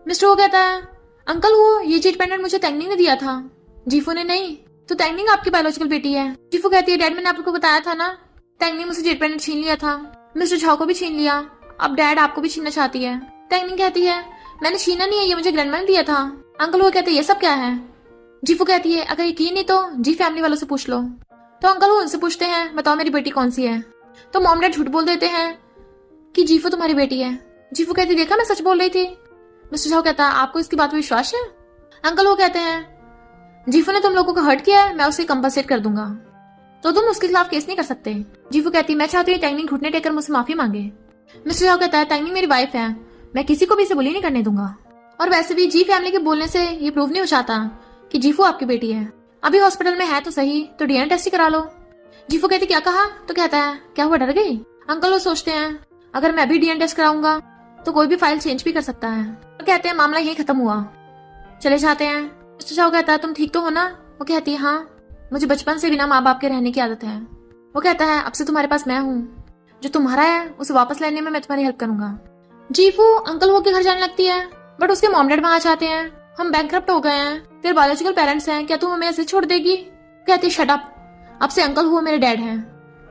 मिस्टर वो कहता है अंकल वो ये जेट पैंडेट मुझे टैंगनिंग ने दिया था, जीफू ने नहीं। तो टैंगनिंग आपकी बायोलॉजिकल बेटी है। जीफू कहती है डैड मैंने आपको बताया था ना, टैंगनिंग मुझसे जेट पैंडेट छीन लिया था, मिस्टर झाओ को भी छीन लिया, अब डैड आपको भी छीनना चाहती है। टैंगनिंग कहती है मैंने छीना नहीं है, ये मुझे ग्रैंडमा ने दिया था। अंकल वो कहते हैं ये सब क्या है। जीफू कहती है अगर यकीन नहीं तो जी फैमिली वालों से पूछ लो। तो अंकल वो उनसे पूछते हैं बताओ मेरी बेटी कौन सी है। तो मॉम डैड झूठ बोल देते हैं कि जीफू तुम्हारी बेटी है। जीफू कहती देखा मैं सच बोल रही थी। मिस्टर झाओ कहता है आपको इसकी बात पर विश्वास है। अंकल वो कहते हैं जीफू ने तुम लोगों को हर्ट किया है, मैं उसे कंपनसेट कर दूंगा, तो तुम उसके खिलाफ केस नहीं कर सकते। जीफू कहती मैं चाहती हूँ टैंगनिंग घुटने टेक कर मुझसे माफी मांगे। मिस्टर झाओ कहता है टैंगनिंग मेरी वाइफ है, मैं किसी को भी इसे बुली नहीं करने दूंगा, और वैसे भी जी फैमिली के बोलने से ये प्रूव नहीं हो जाता कि जीफू आपकी बेटी है। अभी हॉस्पिटल में है तो सही, तो डीएनए टेस्ट ही करा लो। जीफू कहती क्या कहा। तो कहता है क्या हुआ डर गई। अंकल वो सोचते हैं अगर मैं भी डीएनए टेस्ट कराऊंगा तो कोई भी फाइल चेंज भी कर सकता है। तो कहते हैं मामला यही खत्म हुआ, चले जाते हैं। मिस्टर झाओ कहता है तुम ठीक तो हो ना। वो कहती है हाँ, मुझे बचपन से बिना माँ बाप के रहने की आदत है। वो कहता है अब से तुम्हारे पास मैं हूँ, जो तुम्हारा है उसे वापस लेने में मैं तुम्हारी हेल्प करूंगा। जीफू अंकल हो के घर जाने लगती है, बट उसके मॉम डैड वहां जाते हैं। हम बैंकक्रप्ट हो गए हैं, तेरे बायोलॉजिकल पेरेंट्स हैं, क्या तू हमें ऐसे छोड़ देगी। कहती शट अप, अब से अंकल हुआ मेरे डैड हैं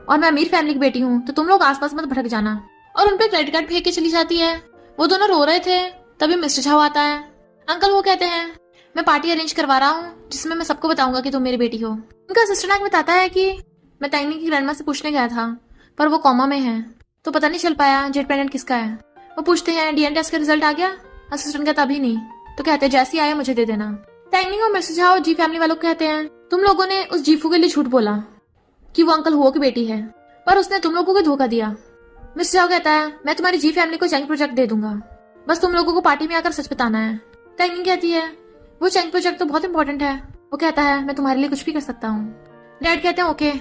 और मैं अमीर फैमिली की बेटी हूँ, तो तुम लोग आसपास मत भटक जाना। और उनपे क्रेडिट कार्ड फेंक के चली जाती है। वो दोनों रो रहे थे, तभी मिस्टर झाओ आता है। अंकल वो कहते हैं मैं पार्टी अरेंज करवा रहा हूँ जिसमें मैं सबको बताऊंगा कि तुम मेरी बेटी हो। उनका असिस्टेंट आके बताता है कि मैं टैंगनिंग की ग्रैंडमा से पूछने गया था, पर वो कोमा में है, तो पता नहीं चल पाया जेट पेंडेंट किसका है। वो पूछते हैं डीएनए टेस्ट का रिजल्ट आ गया? असिस्टेंट कहता अभी नहीं, तो कहते हैं जैसे ही आया मुझे दे देना। टैंगनिंग और मिस्टर झाओ जी फैमिली वालों को कहते हैं तुम लोगों ने उस जीफू के लिए झूठ बोला कि वो अंकल हुओ की बेटी है, पर उसने तुम लोगों को धोखा दिया। मिस्टर झाओ कहता है मैं तुम्हारी जी फैमिली को चैंग प्रोजेक्ट दे दूंगा, बस तुम लोगों को पार्टी में आकर सच बताना है। टैंगनिंग कहती है वो चैंग प्रोजेक्ट तो बहुत इंपॉर्टेंट है। वो कहता है मैं तुम्हारे लिए कुछ भी कर सकता हूँ। डैड कहते हैं ओके,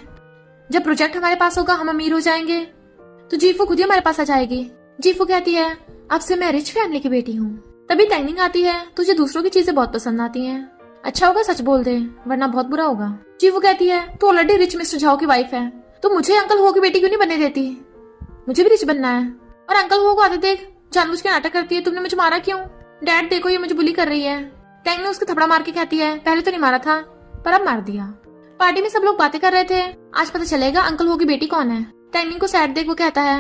जब प्रोजेक्ट हमारे पास होगा हम अमीर हो जाएंगे तो जीफू खुद ही हमारे पास आ जाएगी। जीफू कहती है अब से मैं रिच फैमिली की बेटी हूँ। तभी टैंगनिंग आती है तुझे दूसरों की चीजें बहुत पसंद आती हैं, अच्छा होगा सच बोल दे वरना बहुत बुरा होगा। जीफू कहती है तू ऑलरेडी रिच मिस्टर झाओ की वाइफ है, तो मुझे अंकल हो की बेटी क्यों नहीं बनने देती? मुझे भी रिच बनना है। और अंकल हो को आते देख जानबूझ के नाटक करती है तुमने मुझे मारा क्यों? डैड देखो ये मुझे बुली कर रही है। टैंग ने उसको थपड़ा मार के कहती है पहले तो नहीं मारा था पर अब मार दिया। पार्टी में सब लोग बातें कर रहे थे, आज पता चलेगा अंकल हो की बेटी कौन है। टैंगनिंग को सैड देख वो कहता है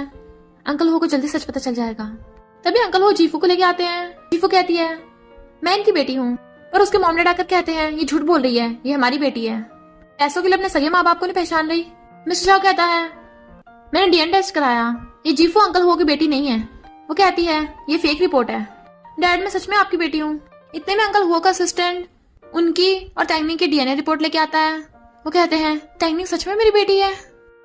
अंकल हो को जल्दी सच पता चल जाएगा। तभी अंकल हो जीफू को लेके आते हैं। जीफू कहती है मैं इनकी बेटी हूँ, पर उसके मॉम डैड आकर कहते हैं ये झूठ बोल रही है, ये हमारी बेटी है, पैसों के लिए अपने सगे माँ बाप को नहीं पहचान रही। मिस्टर झाओ कहता है मैंने डीएनए टेस्ट कराया, ये जीफू अंकल हो की बेटी नहीं है। वो कहती है ये फेक रिपोर्ट है। डैड मैं सच में आपकी बेटी हूँ। इतने में अंकल हो का असिस्टेंट उनकी और टैंगनिंग की डीएनए रिपोर्ट लेके आता है। वो कहते हैं टैंगनिंग सच में मेरी बेटी है।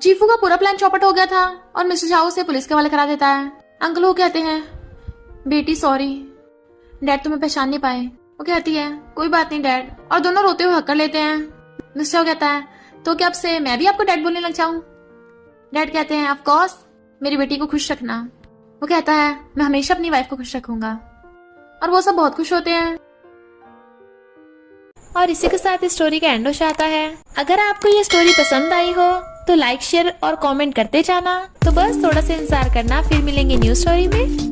जीफू का पूरा प्लान चौपट हो गया था और मिस्टर झाओ से पुलिस के हवाले करा देता है। अंकल वो कहते हैं बेटी सॉरी, डैड तुम्हें पहचान नहीं पाए। वो कहती है कोई बात नहीं डैड, और दोनों रोते हुए हक कर लेते हैं। मिस्टर झाओ कहता है तो क्या अब से मैं भी आपको डैड बोलने लग जाऊं? डैड कहते हैं ऑफ कोर्स, मेरी बेटी को खुश रखना। वो कहता है मैं हमेशा अपनी वाइफ को खुश रखूंगा। और वो सब बहुत खुश होते हैं। और इसी के साथ इस स्टोरी का एंड हो जाता है। अगर आपको ये स्टोरी पसंद आई हो तो लाइक शेयर और कमेंट करते जाना। तो बस थोड़ा सा इंतजार करना, फिर मिलेंगे न्यू स्टोरी में।